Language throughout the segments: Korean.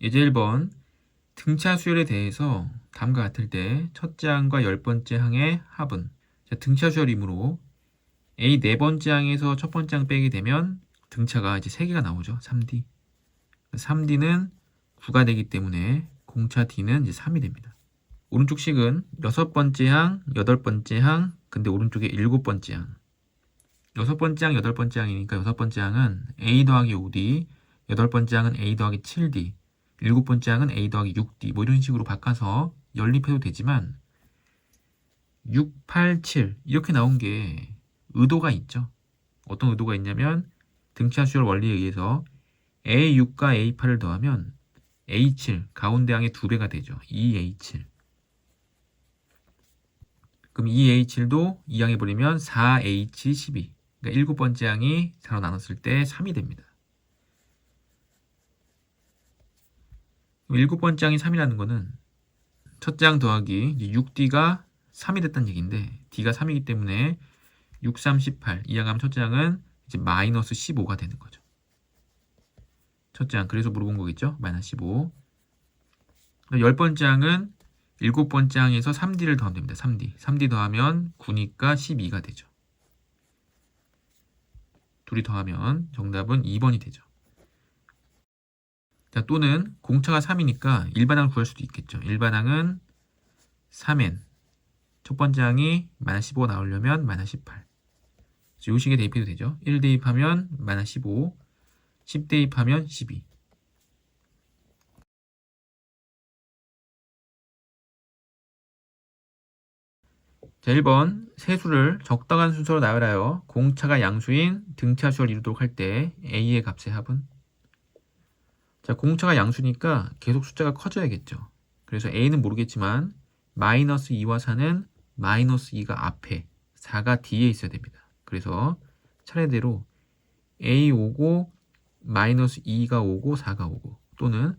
예제 1번 등차 수열에 대해서 다음과 같을 때 첫째 항과 10번째 항의 합은, 자, 등차 수열이므로 A 네 번째 항에서 첫 번째 항 빼게 되면 등차가 이제 3개가 나오죠. 3D. 3D는 9가 되기 때문에 공차 D는 이제 3이 됩니다. 오른쪽 식은 6번째 항, 8번째 항, 근데 오른쪽에 7번째 항. 6번째 항, 8번째 항이니까 6번째 항은 A 더하기 5D, 8번째 항은 A 더하기 7D, 7번째 항은 A 더하기 6D 뭐 이런 식으로 바꿔서 연립해도 되지만 6, 8, 7 이렇게 나온 게 의도가 있죠. 어떤 의도가 있냐면 등차 수열 원리에 의해서 A6과 A8을 더하면 A7 가운데 항의 2배가 되죠. 2A7. 그럼 2A7도 2항에 버리면 4H12. 그러니까 7번째 항이 4로 나눴을 때 3이 됩니다. 그럼 7번째 항이 3이라는 거는 첫째 항 더하기 6D가 3이 됐다는 얘기인데 D가 3이기 때문에 6, 3, 18 이항하면 첫째 항은 이제 마이너스 15가 되는 거죠. 첫째 항, 그래서 물어본 거겠죠? 마이너스 15. 10번째 항은 7번째 항에서 3D를 더하면 됩니다. 3D. 3D 더하면 9니까 12가 되죠. 둘이 더하면 정답은 2번이 되죠. 자, 또는 공차가 3이니까 일반항을 구할 수도 있겠죠. 일반항은 3n. 첫 번째 항이 마이너스 15가 나오려면 마이너스 18. 이 식에 대입해도 되죠. 1 대입하면 마이너스 15. 10 대입하면 12. 자, 1번 세수를 적당한 순서로 나열하여 공차가 양수인 등차 수열을 이루도록 할 때 A의 값의 합은? 자, 공차가 양수니까 계속 숫자가 커져야겠죠. 그래서 A는 모르겠지만 마이너스 2와 4는 마이너스 2가 앞에 4가 뒤에 있어야 됩니다. 그래서 차례대로 A 오고 마이너스 2가 오고 4가 오고, 또는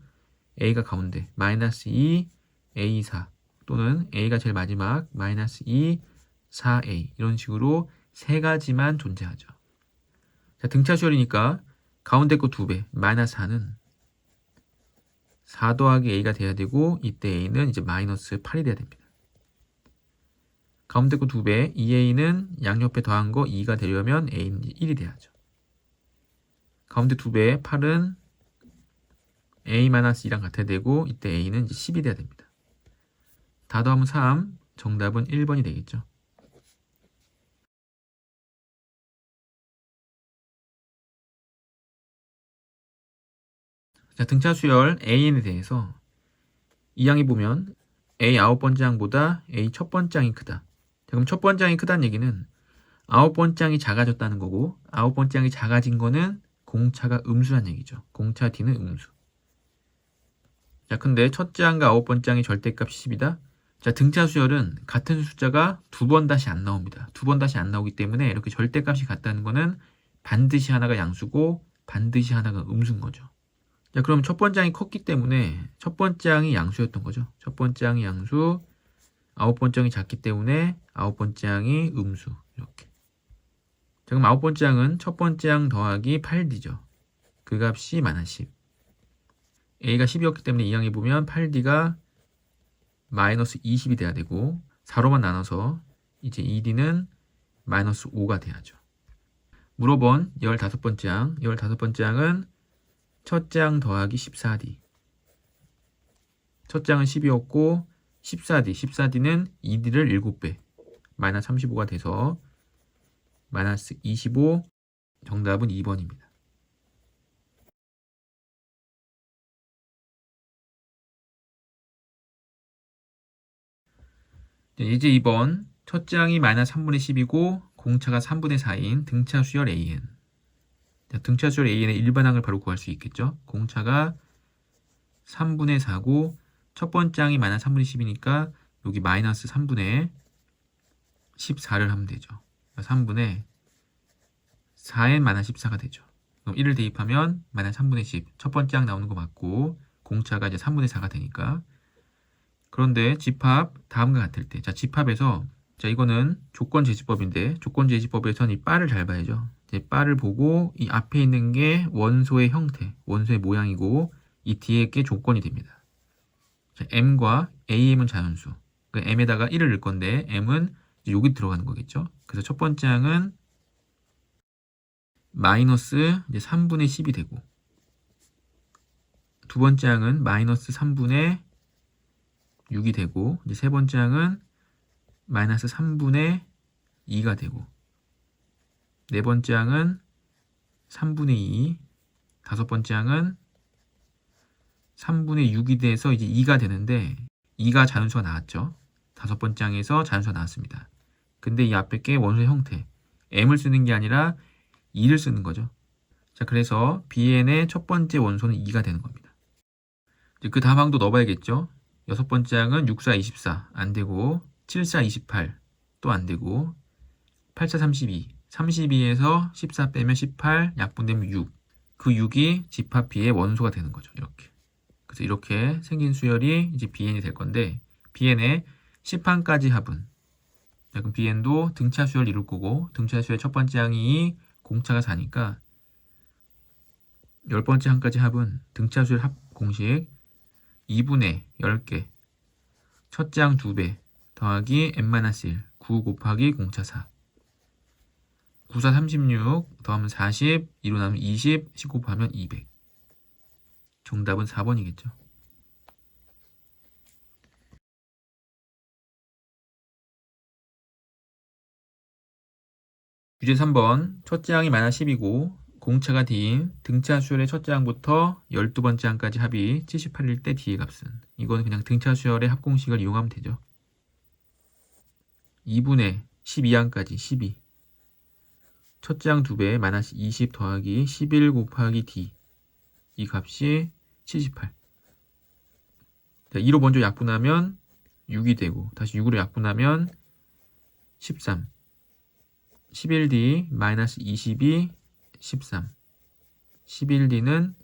A가 가운데 마이너스 2, A 4, 또는 A가 제일 마지막 마이너스 2, 4A 이런 식으로 세 가지만 존재하죠. 자, 등차 수열이니까 가운데 거 2배 마이너스 4는 4 더하기 A가 돼야 되고, 이때 A는 이제 마이너스 8이 돼야 됩니다. 가운데 거 2배 2A는 양옆에 더한 거 2가 되려면 A는 1이 돼야죠. 가운데 2배 8은 A-2랑 같아야 되고, 이때 A는 이제 10이 돼야 됩니다. 다 더하면 3, 정답은 1번이 되겠죠. 자, 등차 수열 AN에 대해서 이 항에 보면 A 9번째 항보다 A 첫 번째 항이 크다. 자, 그럼 첫 번째 항이 크다는 얘기는 9번째 항이 작아졌다는 거고, 9번째 항이 작아진 거는 공차가 음수란 얘기죠. 공차 D는 음수. 자, 근데 첫째 항과 9번째 항의 절대값이 10이다. 자, 등차 수열은 같은 숫자가 2번 다시 안 나옵니다. 2번 다시 안 나오기 때문에 이렇게 절대값이 같다는 거는 반드시 하나가 양수고 반드시 하나가 음수인 거죠. 자, 그럼 첫 번째 항이 컸기 때문에 첫 번째 항이 양수였던 거죠. 첫 번째 항이 양수, 9번째 항이 작기 때문에 9번째 항이 음수. 이렇게. 자, 그럼 9번째 항은 첫 번째 항 더하기 8D죠. 그 값이 마이너스 10. A가 10이었기 때문에 이 항에 보면 8D가 마이너스 20이 돼야 되고, 4로만 나눠서 이제 2D는 마이너스 5가 돼야죠. 물어본 15번째 항. 15번째 항은 첫째 항 더하기 14D. 첫째 항은 10이었고 14D. 14D는 2D를 7배. 마이너스 35가 돼서 마이너스 25. 정답은 2번입니다. 이제 2번. 첫째 항이 마이너스 3분의 10이고 공차가 3분의 4인 등차 수열 AN. 자, 등차 수열 AN의 일반항을 바로 구할 수 있겠죠. 공차가 3분의 4고 첫 번째 항이 마이너스 3분의 10이니까 여기 마이너스 3분의 14를 하면 되죠. 3분의 4n 마이너스 14가 되죠. 그럼 1을 대입하면 마이너스 3분의 10. 첫 번째 항 나오는 거 맞고 공차가 이제 3분의 4가 되니까. 그런데 집합 다음과 같을 때, 자, 집합에서, 자, 이거는 조건 제시법인데 조건 제시법에서는 이 바를 잘 봐야죠. 이제 바를 보고 이 앞에 있는 게 원소의 형태, 원소의 모양이고 이 뒤에 게 조건이 됩니다. 자, m과 am은 자연수. 그러니까 m에다가 1을 넣을 건데 m은 이제 여기 들어가는 거겠죠. 그래서 첫 번째 항은 마이너스 이제 3분의 10이 되고, 두 번째 항은 마이너스 3분의 6이 되고, 이제 세 번째 항은 마이너스 3분의 2가 되고, 네 번째 항은 3분의 2, 다섯 번째 항은 3분의 6이 돼서 이제 2가 되는데, 2가 자연수가 나왔죠. 다섯 번째 항에서 자연수가 나왔습니다. 근데 이 앞에 게 원소의 형태, m을 쓰는 게 아니라 2를 쓰는 거죠. 자, 그래서 Bn의 첫 번째 원소는 2가 되는 겁니다. 이제 그 다음 항도 넣어봐야겠죠. 여섯 번째 항은 6, 4, 24 안 되고, 7, 4, 28 또 안 되고, 8, 4, 32 32에서 14 빼면 18 약분되면 6. 그 6이 집합 B의 원소가 되는 거죠. 이렇게. 그래서 이렇게 생긴 수열이 이제 Bn이 될 건데, Bn의 10항까지 합은, 자, 그럼 Bn도 등차 수열을 이룰 거고, 등차 수열 첫 번째 항이 공차가 4니까 10번째 항까지 합은 등차 수열 합 공식 2분의 10개 첫째 항 2배 더하기 n-1 9 곱하기 공차 4 9, 4, 36 더하면 40 2로 나누면 20 10 곱하면 200. 정답은 4번이겠죠. 유제 3번 첫째 항이 마이너스 10이고 공차가 D인 등차 수열의 첫째 항부터 12번째 항까지 합이 78일 때 D의 값은, 이건 그냥 등차 수열의 합공식을 이용하면 되죠. 2분의 12항까지 12 첫째 항 2배 마이너스 20 더하기 11 곱하기 D, 이 값이 78. 자, 2로 먼저 약분하면 6이 되고, 다시 6으로 약분하면 13 11D 마이너스 22 13 11D는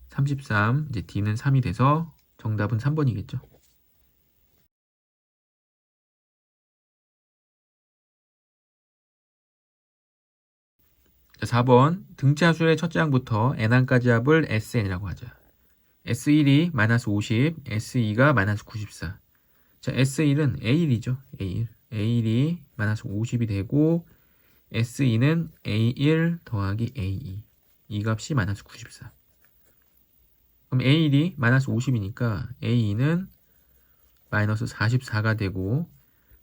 33, 이제 D는 3이 돼서 정답은 3번이겠죠. 자, 4번 등차 수열의 첫째 항부터 n항까지 합을 SN이라고 하자. S1이 마이너스 50, S2가 마이너스 94. 자, S1은 A1이죠. A1. A1이 마이너스 50이 되고, S2는 A1 더하기 A2. 이 값이 마이너스 94. 그럼 A1이 마이너스 50이니까 A2는 마이너스 44가 되고,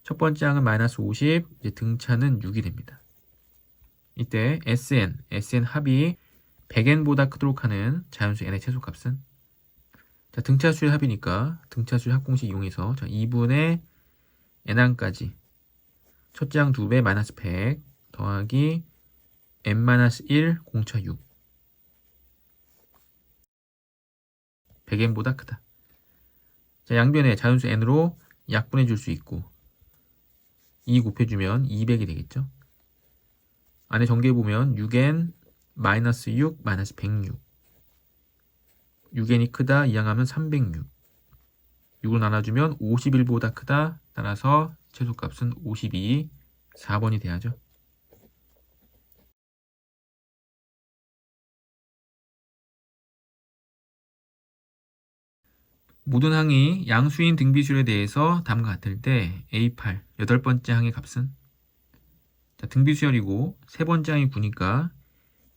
첫 번째 항은 마이너스 50, 이제 등차는 6이 됩니다. 이때 SN 합이 100n보다 크도록 하는 자연수 n의 최소값은, 자, 등차수의 합이니까 등차수의 합공식 이용해서, 자, 2분의 n항까지 첫째 항 2배 마이너스 100 더하기 n-1 공차 6. 100n보다 크다. 자, 양변에 자연수 n으로 약분해 줄 수 있고 2 곱해주면 200이 되겠죠. 안에 전개해보면 6n 마이너스 6 마이너스 106. 6n이 크다 이항하면 306. 6을 나눠주면 51보다 크다. 따라서 최소값은 52, 4번이 돼야죠. 모든 항이 양수인 등비수열에 대해서 다음과 같을 때 A8, 8번째 항의 값은, 자, 등비수열이고 세 번째 항이 9니까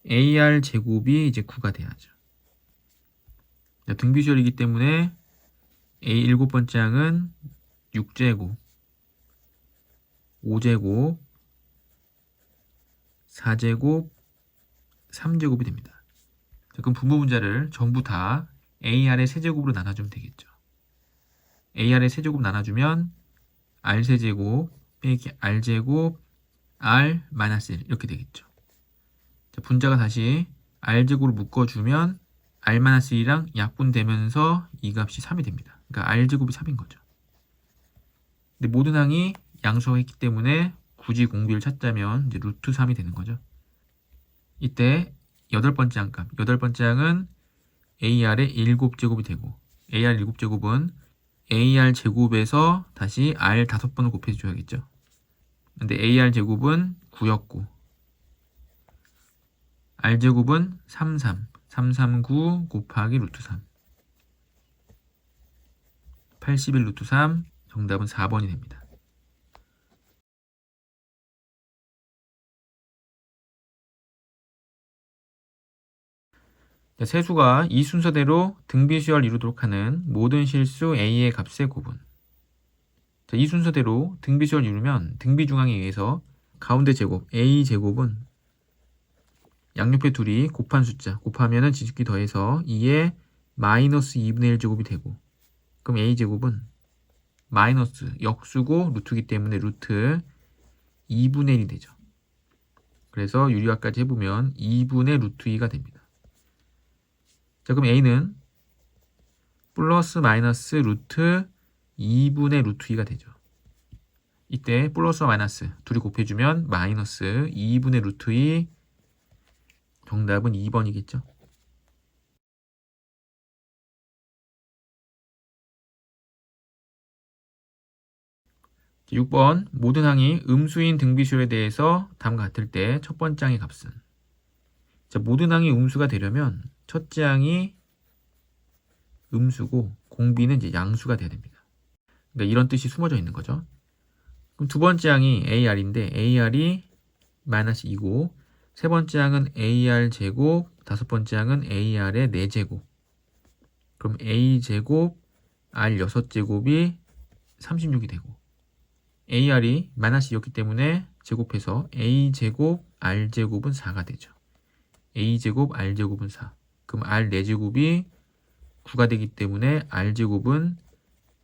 AR 제곱이 이제 9가 돼야죠. 자, 등비수열이기 때문에 A 7번째 항은 6제곱, 5제곱, 4제곱, 3제곱이 됩니다. 자, 그럼 분모 분자를 전부 다 AR의 세제곱으로 나눠주면 되겠죠. AR의 세제곱 나눠주면 R 세제곱 빼기 R 제곱 R 마이너스 1 이렇게 되겠죠. 자, 분자가 다시 R 제곱으로 묶어주면 R 마이너스 1이랑 약분되면서 이 값이 3이 됩니다. 그러니까 R 제곱이 3인 거죠. 근데 모든 항이 양수가 있기 때문에 굳이 공비를 찾자면 이제 루트 3이 되는 거죠. 이때 8번째 항값, 8번째 항은 AR의 7제곱이 되고, AR 7제곱은 AR 제곱에서 다시 R 5번을 곱해줘야겠죠. 근데 AR 제곱은 9였고, R 제곱은 33, 339 곱하기 루트 3. 81 루트 3 정답은 4번이 됩니다. 세수가 이 순서대로 등비수열을 이루도록 하는 모든 실수 A의 값의 곱은. 이 순서대로 등비수열을 이루면 등비중앙에 의해서 가운데 제곱 A 제곱은 양옆에 둘이 곱한 숫자 곱하면은 지집기 더해서 2에 마이너스 2분의 1 제곱이 되고, 그럼 A 제곱은 마이너스 역수고 루트이기 때문에 루트 2분의 1이 되죠. 그래서 유리화까지 해보면 2분의 루트 2가 됩니다. 자, 그럼 A는 플러스 마이너스 루트 2분의 루트 2가 되죠. 이때 플러스와 마이너스 둘이 곱해주면 마이너스 2분의 루트 2, 정답은 2번이겠죠. 자, 6번 모든 항이 음수인 등비수열에 대해서 다음과 같을 때 첫 번째 항의 값은. 자, 모든 항이 음수가 되려면 첫째 항이 음수고 공비는 이제 양수가 돼야 됩니다. 그러니까 이런 뜻이 숨어져 있는 거죠. 그럼 두 번째 항이 AR인데 AR이 마이너스 2고, 세 번째 항은 AR 제곱, 다섯 번째 항은 AR의 4제곱. 그럼 A 제곱 R 6제곱이 36이 되고, AR이 마이너스 2였기 때문에 제곱해서 A 제곱 R 제곱은 4가 되죠. A 제곱 R 제곱은 4. 그럼 R 4제곱이 9가 되기 때문에 R 제곱은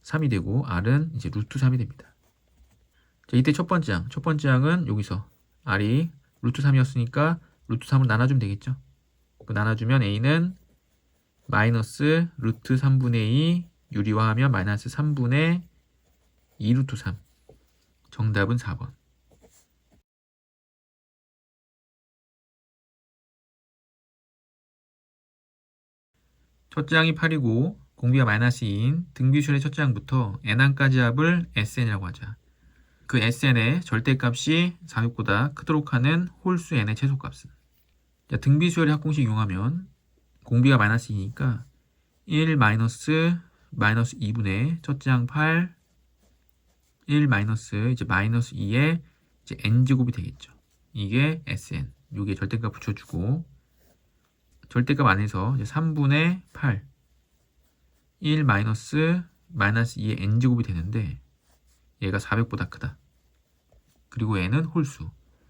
3이 되고 R은 이제 루트 3이 됩니다. 자, 이때 첫 번째 항은 여기서 R이 루트 3이었으니까 루트 3을 나눠주면 되겠죠. 나눠주면 A는 마이너스 루트 3분의 2 유리화하면 마이너스 3분의 2 루트 3. 정답은 4번. 첫째 항이 8이고 공비가 마이너스 2인 등비수열의 첫째 항부터 n항까지 합을 SN이라고 하자. 그 SN의 절대값이 4육보다 크도록 하는 홀수 n의 최소값은. 자, 등비수열의 합공식 이용하면 공비가 마이너스 2니까 1 마이너스 2분의 첫째 항 8 1 마이너스 이제 마이너스 2의 이제 n제곱이 되겠죠. 이게 SN. 요게 절대값 붙여주고, 절대값 안에서 이제 3분의 8 1 마이너스 2의 n제곱이 되는데 얘가 400보다 크다. 그리고 n은 홀수.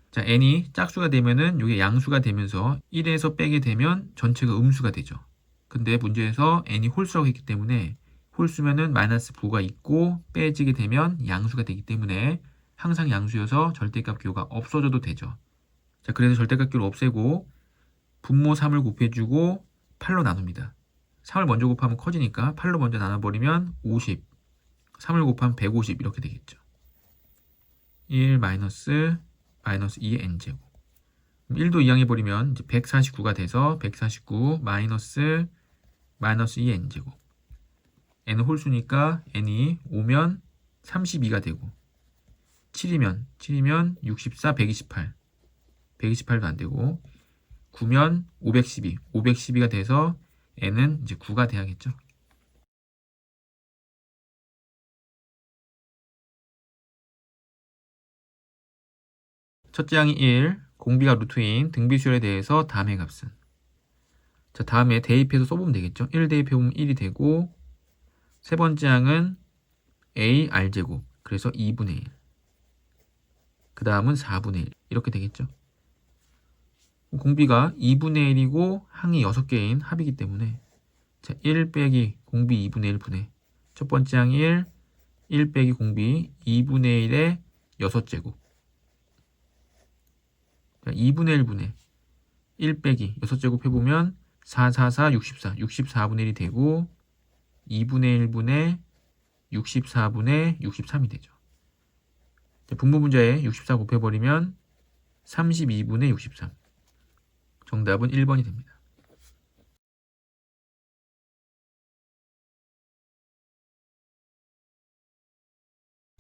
자, n이 짝수가 되면은 이게 양수가 되면서 1에서 빼게 되면 전체가 음수가 되죠. 근데 문제에서 n이 홀수라고 했기 때문에 홀수면은 마이너스 부가 있고 빼지게 되면 양수가 되기 때문에 항상 양수여서 절대값 기호가 없어져도 되죠. 자, 그래서 절대값 기호를 없애고 분모 3을 곱해주고 8로 나눕니다. 3을 먼저 곱하면 커지니까 8로 먼저 나눠버리면 50, 3을 곱하면 150 이렇게 되겠죠. 1 마이너스 2의 n제곱. 1도 이항해버리면 이제 149가 돼서 149 마이너스 2의 n제곱. n은 홀수니까 n이 5면 32가 되고, 7이면 64, 128. 128도 안 되고, 9면 512가 돼서 n은 이제 9가 돼야겠죠. 첫째 항이 1, 공비가 루트인 등비수열에 대해서 다음의 값은. 자, 다음에 대입해서 써보면 되겠죠. 1 대입해보면 1이 되고, 세 번째 항은 A R제곱, 그래서 2분의 1. 그 다음은 4분의 1. 이렇게 되겠죠. 공비가 2분의 1이고 항이 6개인 합이기 때문에, 자, 1 빼기 공비 2분의 1분의 첫 번째 항 1 빼기 공비 2분의 1의 6제곱. 자, 2분의 1분의 1 빼기 6제곱 해보면 4, 4, 4, 64. 64분의 1이 되고 2분의 1분의 64분의 63이 되죠. 자, 분모 문제에 64 곱해버리면 32분의 63. 정답은 1번이 됩니다.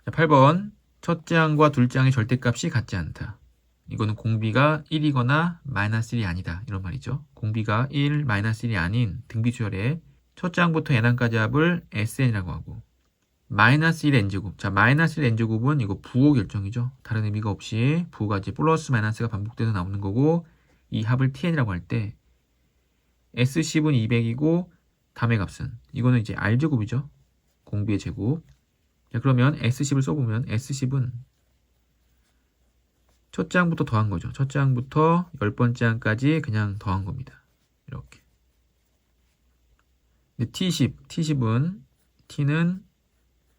자, 8번. 첫째 항과 둘째 항의 절대값이 같지 않다. 이거는 공비가 1이거나 마이너스 1이 아니다. 이런 말이죠. 공비가 1, 마이너스 1이 아닌 등비수열의 첫째 항부터 n항까지 합을 SN이라고 하고, 마이너스 1 n제곱. 자, 마이너스 1 n제곱은 이거 부호 결정이죠. 다른 의미가 없이 부호가 이제 플러스 마이너스가 반복돼서 나오는 거고, 이 합을 tn이라고 할 때 S10은 200이고 담의 값은 이거는 이제 R제곱이죠. 공비의 제곱. 자, 그러면 S10을 써보면 S10은 첫째 항부터 더한 거죠. 첫째 항부터 10번째 항까지 그냥 더한 겁니다. 이렇게. 근데 T10은 T는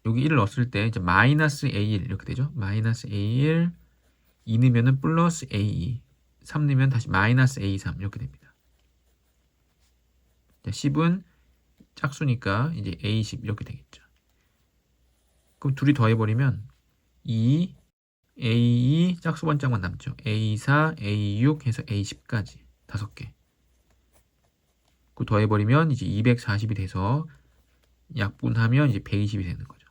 여기 1을 넣었을 때 이제 마이너스 A1 이렇게 되죠. 마이너스 A1 2 넣으면은 플러스 A2 3 넣으면 다시 마이너스 A3 이렇게 됩니다. 자, 10은 짝수니까 이제 A10 이렇게 되겠죠. 그럼 둘이 더해버리면 2 A2 짝수 번짝만 남죠. A4, A6 해서 A10까지 5개. 그 더해버리면 이제 240이 돼서 약분하면 이제 120이 되는 거죠.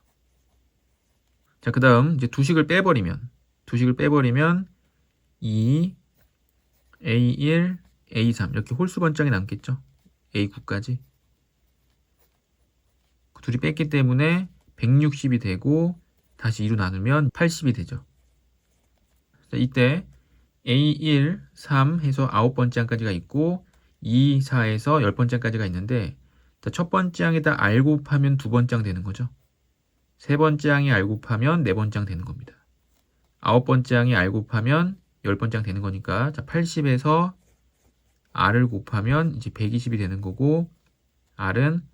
자, 그 다음 이제 두식을 빼버리면 2, A1, A3 이렇게 홀수 번짝이 남겠죠. A9까지. 그 둘이 뺐기 때문에 160이 되고 다시 2로 나누면 80이 되죠. 자, 이때 A1, 3 해서 9번째 항까지가 있고 2, 4에서 10번째 항까지가 있는데 자, 첫 번째 항에다 R 곱하면 두 번째 항 되는 거죠. 세 번째 항이 R 곱하면 네 번째 항 되는 겁니다. 9번째 항이 R 곱하면 10번째 항 되는 거니까 자, 80에서 R을 곱하면 이제 120이 되는 거고 R은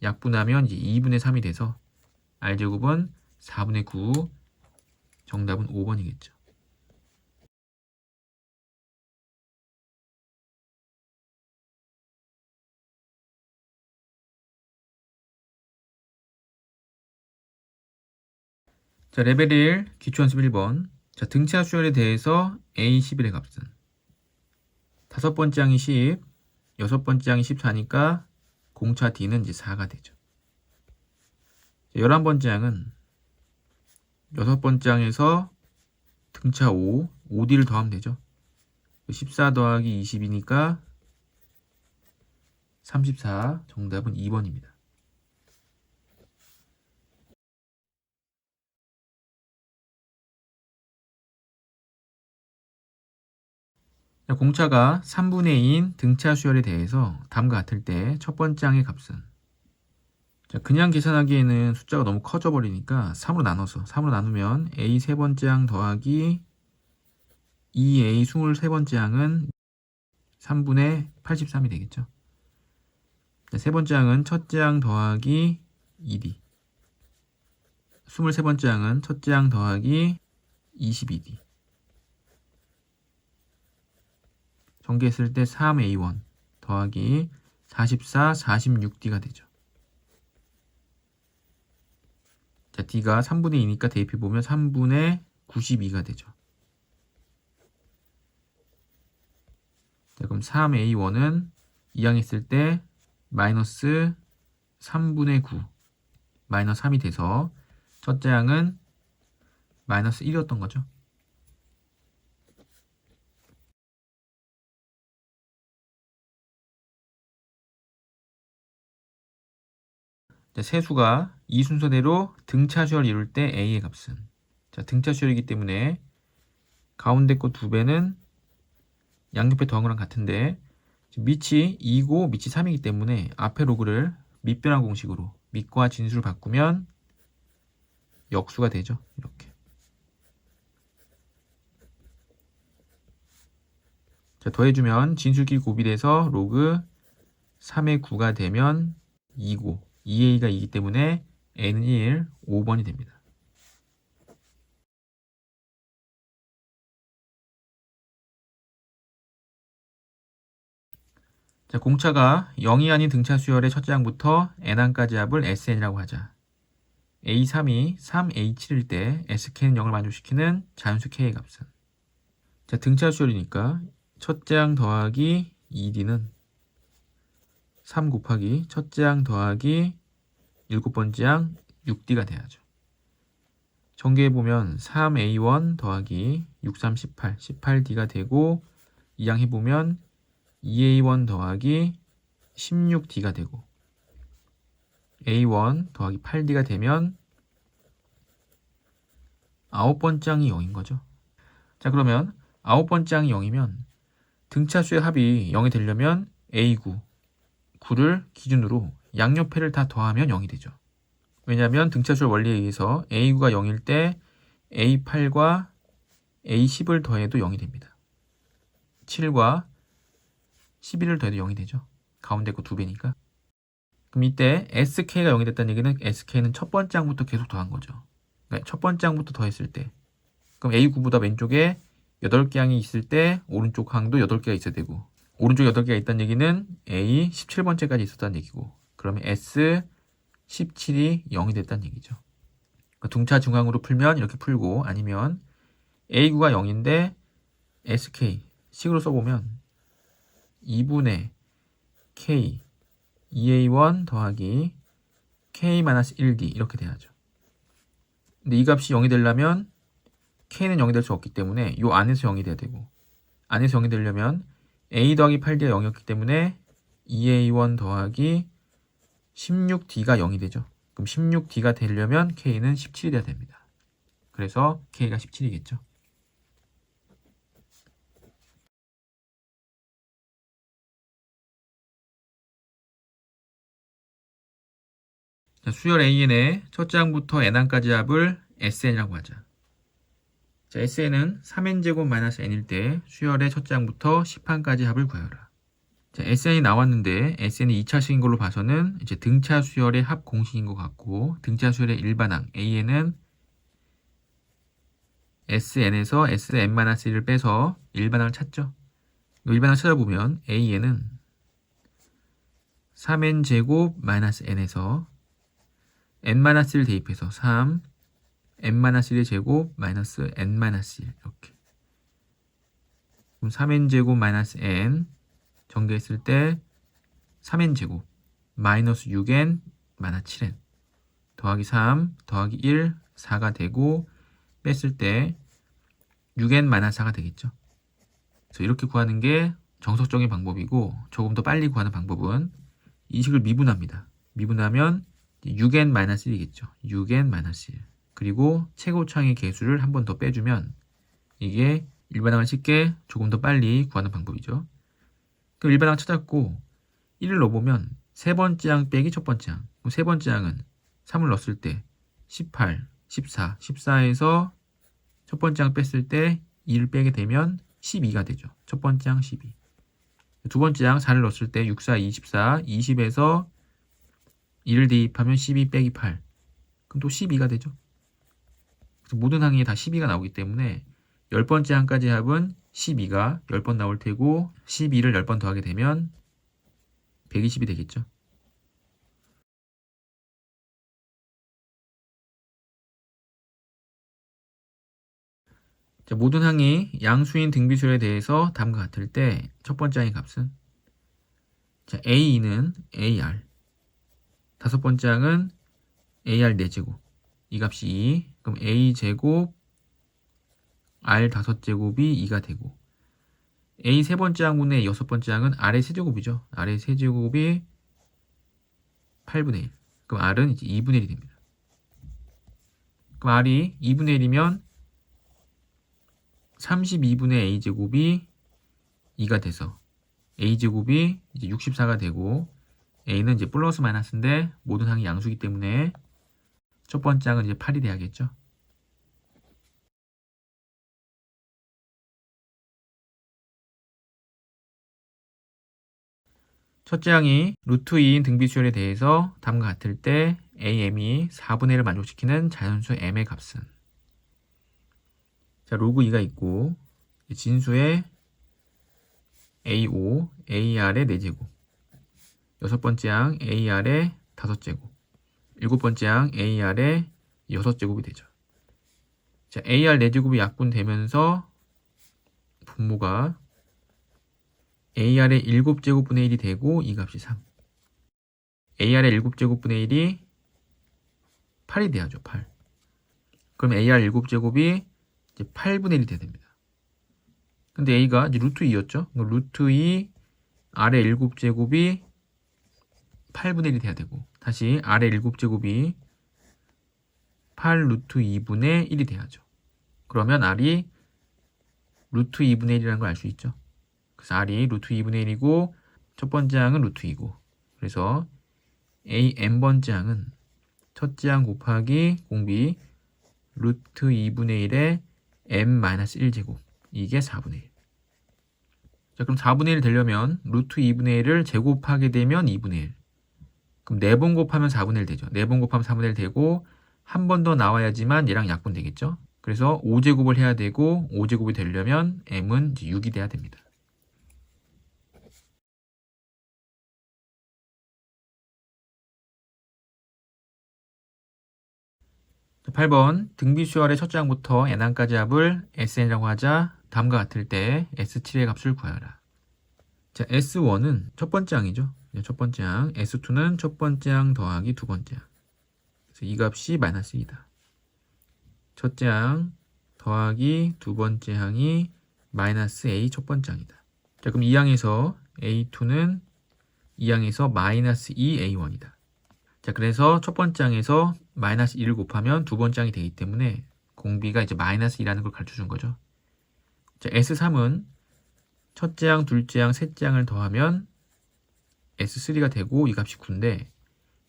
약분하면 이제 2분의 3이 돼서 R제곱은 4분의 9 정답은 5번이겠죠. 자, 레벨 1 기초연습 1번. 자, 등차 수열에 대해서 A11의 값은 다섯 번째 항이 10, 여섯 번째 항이 14니까 공차 D는 이제 4가 되죠. 11번째 항은 여섯 번째 항에서 등차 5, 5D를 더하면 되죠. 14 더하기 20이니까 34, 정답은 2번입니다. 공차가 3분의 2인 등차 수열에 대해서 다음과 같을 때 첫 번째 항의 값은 자, 그냥 계산하기에는 숫자가 너무 커져 버리니까 3으로 나누면 A 세 번째 항 더하기 2A 23번째 항은 3분의 83이 되겠죠. 자, 세 번째 항은 첫째 항 더하기 2D 23번째 항은 첫째 항 더하기 22D 전개했을 때 3A1 더하기 44, 46D가 되죠. 자, D가 3분의 2니까 대입해보면 3분의 92가 되죠. 자, 그럼 3A1은 이항했을 때 마이너스 3분의 9 마이너스 3이 돼서 첫째 항은 마이너스 1이었던 거죠. 자, 세수가 이 순서대로 등차수열을 이룰 때 A의 값은 자, 등차수열이기 때문에 가운데 거 2배는 양옆에 더한 거랑 같은데 밑이 2고 밑이 3이기 때문에 앞에 로그를 밑변환 공식으로 밑과 진수를 바꾸면 역수가 되죠. 이렇게. 자, 더해주면 진수끼리 곱이돼서 로그 3의 9가 되면 2고 2a가 2이기 때문에 a는 1, 5번이 됩니다. 자, 공차가 0이 아닌 등차 수열의 첫째 항부터 n항까지 합을 SN이라고 하자. A3이 3A7일 때 SK는 0을 만족시키는 자연수 K의 값은 자, 등차 수열이니까 첫째 항 더하기 2D는 3 곱하기 첫째 항 더하기 7번째 항 6D가 돼야죠. 전개해보면 3A1 더하기 6, 3, 18, 18D가 되고 이항 해보면 2A1 더하기 16D가 되고 A1 더하기 8D가 되면 9번째 항이 0인 거죠. 자, 그러면 9번째 항이 0이면 등차수의 합이 0이 되려면 A9, 9를 기준으로 양옆에를 다 더하면 0이 되죠. 왜냐하면 등차수의 원리에 의해서 A9가 0일 때 A8과 A10을 더해도 0이 됩니다. 7과 11을 더해도 0이 되죠. 가운데 거 2배니까. 그럼 이때 SK가 0이 됐다는 얘기는 SK는 첫 번째 항부터 계속 더한 거죠. 그러니까 첫 번째 항부터 더했을 때. 그럼 A9보다 왼쪽에 8개 항이 있을 때 오른쪽 항도 8개가 있어야 되고, 오른쪽 8개가 있다는 얘기는 A 17번째까지 있었다는 얘기고, 그러면 S 17이 0이 됐다는 얘기죠. 그러니까 둥차 중앙으로 풀면 이렇게 풀고, 아니면 A9가 0인데 SK 식으로 써보면 2분의 K 2A1 더하기 K-1D 이렇게 돼야죠. 근데 이 값이 0이 되려면 K는 0이 될 수 없기 때문에 이 안에서 0이 돼야 되고, 안에서 0이 되려면 A 더하기 8D가 0이었기 때문에 2A1 더하기 16D가 0이 되죠. 그럼 16D가 되려면 K는 17이 돼야 됩니다. 그래서 K가 17이겠죠. 자, 수열 AN의 첫째 항부터 n항까지 합을 SN이라고 하자. 자, SN은 3n제곱 마이너스 n일 때 수열의 첫째 항부터 10항까지 합을 구하여라. 자, SN이 나왔는데 SN이 2차식인 걸로 봐서는 이제 등차 수열의 합 공식인 것 같고, 등차 수열의 일반항 AN은 SN에서 SN-1을 빼서 일반항을 찾죠. 일반항을 찾아보면 AN은 3n제곱 마이너스 n에서 n-1을 대입해서 3 n-1의 제곱 마이너스 n-1 이렇게. 그럼 3n제곱 마이너스 n 전개했을 때 3n제곱 마이너스 6n 마이너스 7n 더하기 3 더하기 1 4가 되고, 뺐을 때 6n 마이너스 4가 되겠죠. 그래서 이렇게 구하는 게 정석적인 방법이고, 조금 더 빨리 구하는 방법은 이 식을 미분합니다. 미분하면 6n-1이겠죠. 6n-1. 그리고 최고차항의 개수를 한 번 더 빼주면 이게 일반항을 쉽게 조금 더 빨리 구하는 방법이죠. 그럼 일반항 찾았고 1을 넣어보면 세 번째 항 빼기 첫 번째 항. 그럼 세 번째 항은 3을 넣었을 때 18, 14, 14에서 첫 번째 항 뺐을 때 2를 빼게 되면 12가 되죠. 첫 번째 항 12. 두 번째 항 4를 넣었을 때 6, 4, 24, 20에서 2를 대입하면 12 빼기 8. 그럼 또 12가 되죠. 그래서 모든 항이 다 12가 나오기 때문에 10번째 항까지 합은 12가 10번 나올 테고, 12를 10번 더하게 되면 120이 되겠죠. 자, 모든 항이 양수인 등비수열에 대해서 다음과 같을 때 첫 번째 항의 값은, 자, A는 AR, 다섯 번째 항은 AR 4제곱, 이 값이 2, 그럼 A제곱 R 5제곱이 2가 되고, A 세 번째 항분의 여섯 번째 항은 R의 세제곱이죠. R의 세제곱이 8분의 1. 그럼 R은 이제 2분의 1이 됩니다. 그럼 R이 2분의 1이면 32분의 A제곱이 2가 돼서 A제곱이 이제 64가 되고, A는 이제 플러스 마이너스인데 모든 항이 양수이기 때문에 첫 번째 항은 이제 8이 돼야겠죠. 첫째 항이 루트 2인 등비수열에 대해서 다음과 같을 때 AM이 4분의 1을 만족시키는 자연수 M의 값은, 자, 로그 2가 있고 진수의 A5, AR의 4제곱, 여섯 번째 항 AR의 5제곱, 일곱 번째 항 AR의 6제곱이 되죠. 자, AR 4제곱이 약분되면서 분모가 AR의 7제곱분의 1이 되고 이 값이 3. AR의 7제곱분의 1이 8이 돼야죠. 8. 그럼 AR 7제곱이 이제 8분의 1이 돼야 됩니다. 근데 A가 이제 루트 2였죠. 루트 2 R의 7제곱이 8분의 1이 돼야 되고, 다시 아래 7제곱이 8 루트 2분의 1이 돼야죠. 그러면 R이 루트 2분의 1이라는 걸 알 수 있죠. 그래서 R이 루트 2분의 1이고 첫 번째 항은 루트 2고 그래서 A n번째 항은 첫째 항 곱하기 공비 루트 2분의 1에 n-1제곱 이게 4분의 1. 자, 그럼 4분의 1 되려면 루트 2분의 1을 제곱하게 되면 2분의 1. 그럼 4번 곱하면 4분의 1 되죠. 4번 곱하면 4분의 1 되고 한 번 더 나와야지만 얘랑 약분 되겠죠. 그래서 5제곱을 해야 되고 5제곱이 되려면 m은 이제 6이 돼야 됩니다. 8번 등비수열의 첫 장부터 n항까지 합을 sn이라고 하자 다음과 같을 때 s7의 값을 구하라. 자, S1은 첫 번째 항이죠. 첫 번째 항. S2는 첫 번째 항 더하기 두 번째 항. 그래서 이 값이 마이너스 2다. 첫째 항 더하기 두 번째 항이 마이너스 A 첫 번째 항이다. 자, 그럼 이 항에서 A2는 이 항에서 마이너스 2A1이다. 자, 그래서 첫 번째 항에서 마이너스 2를 곱하면 두 번째 항이 되기 때문에 공비가 이제 마이너스 2라는 걸 가르쳐 준 거죠. 자, S3은 첫째 항, 둘째 항, 셋째 항을 더하면 S3가 되고 이 값이 9인데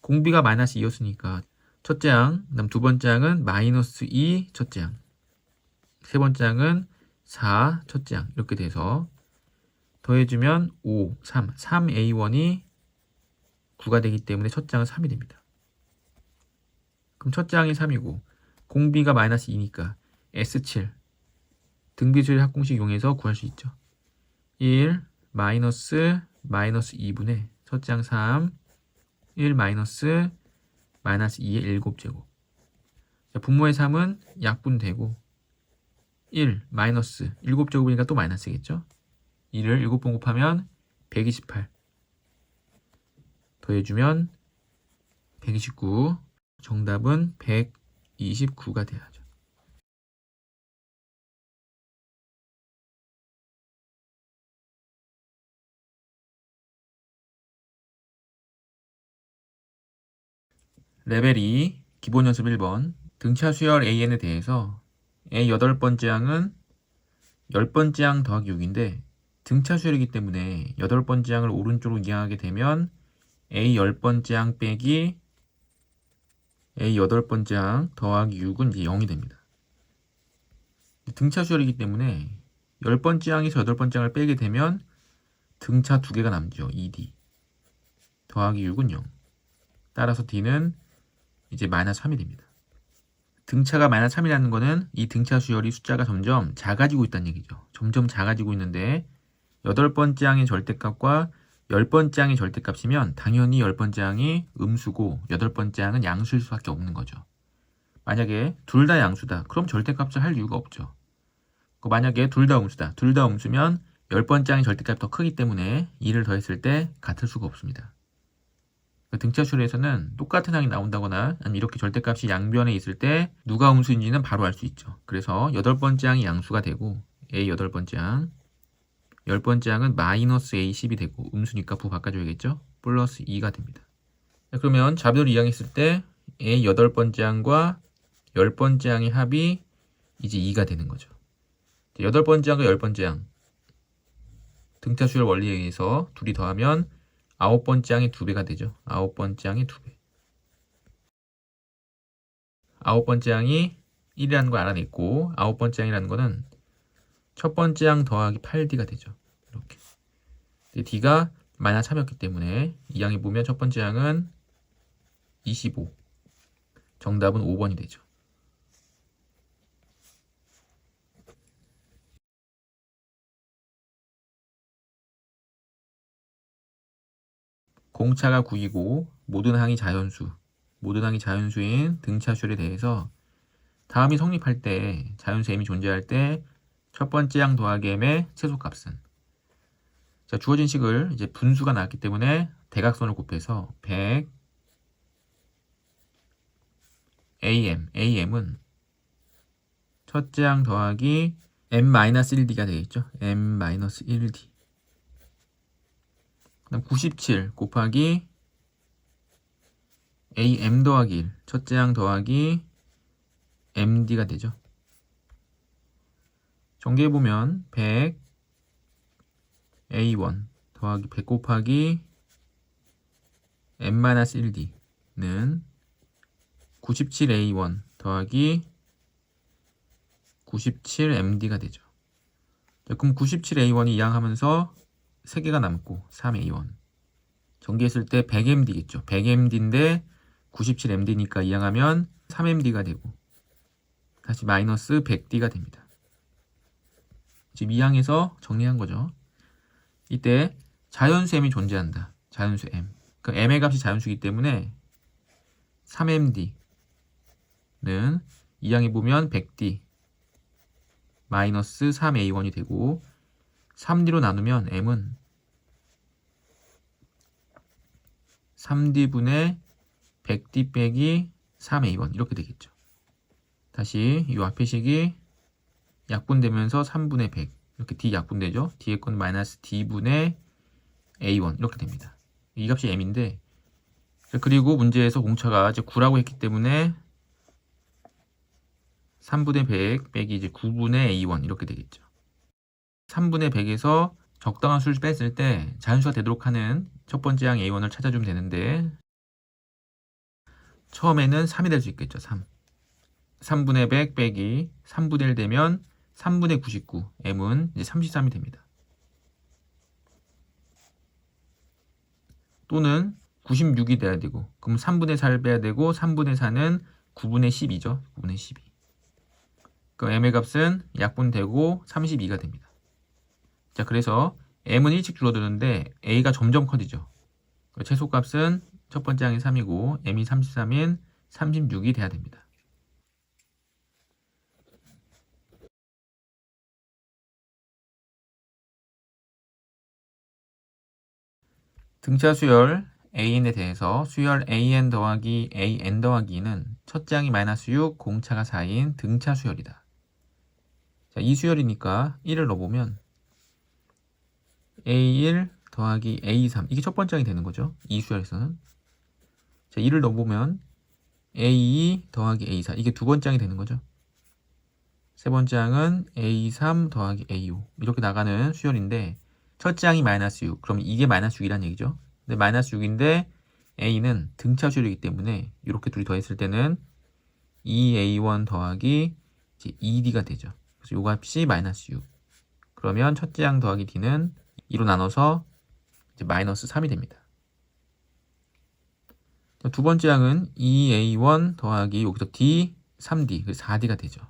공비가 마이너스 2였으니까 첫째 항, 그다음 두 번째 항은 마이너스 2 첫째 항, 세 번째 항은 4 첫째 항 이렇게 돼서 더해주면 5, 3A1이 9가 되기 때문에 첫째 항은 3이 됩니다. 그럼 첫째 항이 3이고 공비가 마이너스 2니까 S7 등비수열 합공식 이용해서 구할 수 있죠. 1 마이너스 2분의 첫째 항 3, 1 마이너스 2의 7제곱. 자, 분모의 3은 약분되고 1 마이너스 7제곱이니까 또 마이너스겠죠. 2를 7번 곱하면 128 더해주면 129. 정답은 129가 돼야죠. 레벨 2 기본 연습 1번 등차 수열 AN에 대해서 A 8번째 항은 10번째 항 더하기 6인데 등차 수열이기 때문에 8번째 항을 오른쪽으로 이항하게 되면 A 10번째 항 빼기 A 8번째 항 더하기 6은 이제 0이 됩니다. 등차 수열이기 때문에 10번째 항에서 8번째 항을 빼게 되면 등차 2개가 남죠. 2D 더하기 6은 0. 따라서 D는 이제 마이너스 3이 됩니다. 등차가 마이너스 3이라는 거는 이 등차 수열이 숫자가 점점 작아지고 있다는 얘기죠. 점점 작아지고 있는데 8번째 항의 절대값과 10번째 항의 절대값이면 당연히 10번째 항이 음수고 8번째 항은 양수일 수밖에 없는 거죠. 만약에 둘 다 양수다. 그럼 절대값을 할 이유가 없죠. 만약에 둘 다 음수다. 둘 다 음수면 10번째 항의 절대값이 더 크기 때문에 2를 더했을 때 같을 수가 없습니다. 등차 수열에서는 똑같은 항이 나온다거나 아니면 이렇게 절대값이 양변에 있을 때 누가 음수인지는 바로 알 수 있죠. 그래서 8번째 항이 양수가 되고 A 8번째 항 10번째 항은 마이너스 A10이 되고 음수니까 부 바꿔줘야겠죠. 플러스 2가 됩니다. 그러면 자비를 이항했을 때 A 8번째 항과 10번째 항의 합이 이제 2가 되는 거죠. 8번째 항과 10번째 항 등차 수열 원리에 의해서 둘이 더하면 9번째 항이 2배가 되죠. 9번째 항이 2배. 9번째 항이 1이라는 걸 알아냈고 9번째 항이라는 거는 첫 번째 항 더하기 8D가 되죠. 이렇게. D가 마이너스 3이었기 때문에 이 항에 보면 첫 번째 항은 25. 정답은 5번이 되죠. 공차가 9이고 모든 항이 자연수. 모든 항이 자연수인 등차 수열에 대해서 다음이 성립할 때 자연수 m이 존재할 때 첫 번째 항 더하기 m의 최소값은 자, 주어진 식을 이제 분수가 나왔기 때문에 대각선을 곱해서 100 am은 첫째 항 더하기 m-1d가 되겠죠. m-1d 그다음 97 곱하기 AM 더하기 1, 첫째 항 더하기 MD가 되죠. 정리해보면 100 A1 더하기 100 곱하기 M-1D는 97A1 더하기 97MD가 되죠. 그럼 97A1이 이항하면서 3개가 남고 3A1 전개했을 때 100MD겠죠. 100MD인데 97MD니까 이항하면 3MD가 되고 다시 마이너스 100D가 됩니다. 지금 이항에서 정리한 거죠. 이때 자연수 M이 존재한다. 자연수 M. 그 M의 값이 자연수이기 때문에 3MD는 이항에 보면 100D 마이너스 3A1이 되고 3D로 나누면 M은 3D분의 100D 빼기 3A1 이렇게 되겠죠. 다시 이 앞에 식이 약분되면서 3분의 100 이렇게 D 약분되죠. D의 건 마이너스 D분의 A1 이렇게 됩니다. 이 값이 M인데 그리고 문제에서 공차가 이제 9라고 했기 때문에 3분의 100 빼기 이제 9분의 A1 이렇게 되겠죠. 3분의 100에서 적당한 수를 뺐을 때 자연수가 되도록 하는 첫 번째 항 A1을 찾아주면 되는데 처음에는 3이 될 수 있겠죠. 3분의 100 빼기 3분의 1 되면 3분의 99 M은 이제 33이 됩니다. 또는 96이 돼야 되고 그럼 3분의 4를 빼야 되고 3분의 4는 9분의 12죠. 9분의 12. 그 M의 값은 약분되고 32가 됩니다. 자, 그래서 M은 일찍 줄어드는데 A가 점점 커지죠. 최소값은 첫 번째 항이 3이고 M이 33인 36이 돼야 됩니다. 등차 수열 AN에 대해서 수열 AN 더하기 AN 더하기 2는 첫째 항이 마이너스 6, 공차가 4인 등차 수열이다. 자, 이 수열이니까 1을 넣어보면 A1 더하기 A3 이게 첫 번째 항이 되는 거죠. 이 수열에서는. 자, 2를 넣어보면 A2 더하기 A4 이게 두 번째 항이 되는 거죠. 세 번째 항은 A3 더하기 A5 이렇게 나가는 수열인데 첫째 항이 마이너스 6 그럼 이게 마이너스 6이란 얘기죠. 근데 마이너스 6인데 A는 등차 수열이기 때문에 이렇게 둘이 더했을 때는 2A1 더하기 이제 2D가 되죠. 그래서 요 값이 마이너스 6 그러면 첫째 항 더하기 D는 2로 나눠서 이제 마이너스 3이 됩니다. 두 번째 항은 2A1 더하기 여기서 D, 3D, 그래서 4D가 되죠.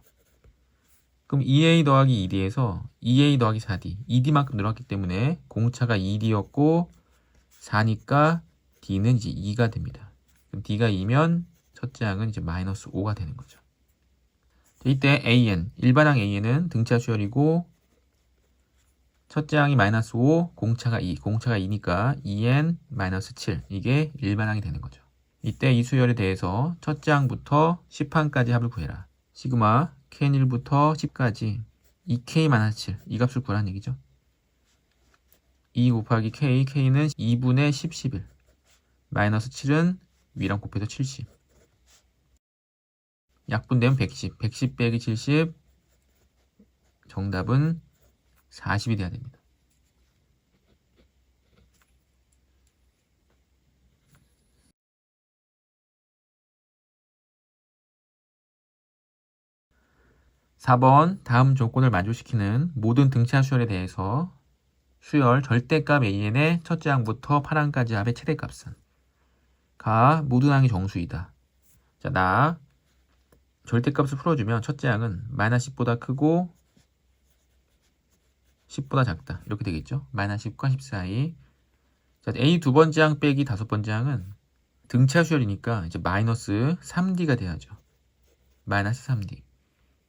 그럼 2A 더하기 2D에서 2A 더하기 4D, 2D만큼 늘었기 때문에 공차가 2D였고 4니까 D는 이제 2가 됩니다. 그럼 D가 2면 첫째 항은 이제 마이너스 5가 되는 거죠. 이때 AN, 일반항 AN은 등차 수열이고 첫째 항이 마이너스 5, 공차가 2, 공차가 2니까 2N 마이너스 7 이게 일반항이 되는 거죠. 이때 이 수열에 대해서 첫째 항부터 10항까지 합을 구해라. 시그마 K1부터 10까지 2K 마이너스 7 이 값을 구하라는 얘기죠. 2 곱하기 K, K는 2분의 10, 11 마이너스 7은 위랑 곱해서 70 약분되면 110, 110 빼기 70 정답은 40이 돼야 됩니다. (4번) 다음 조건을 만족시키는 모든 등차 수열에 대해서 수열 절대값 AN의 첫째 항부터 8항까지 합의 최대값은 가 모든 항이 정수이다. 자, 나 절대값을 풀어주면 첫째 항은 마이너스 10보다 크고 10보다 작다. 이렇게 되겠죠. 마이너스 10과 10 사이. 자, A 두 번째 항 빼기 다섯 번째 항은 등차 수열이니까 이제 마이너스 3D가 돼야죠. 마이너스 3D.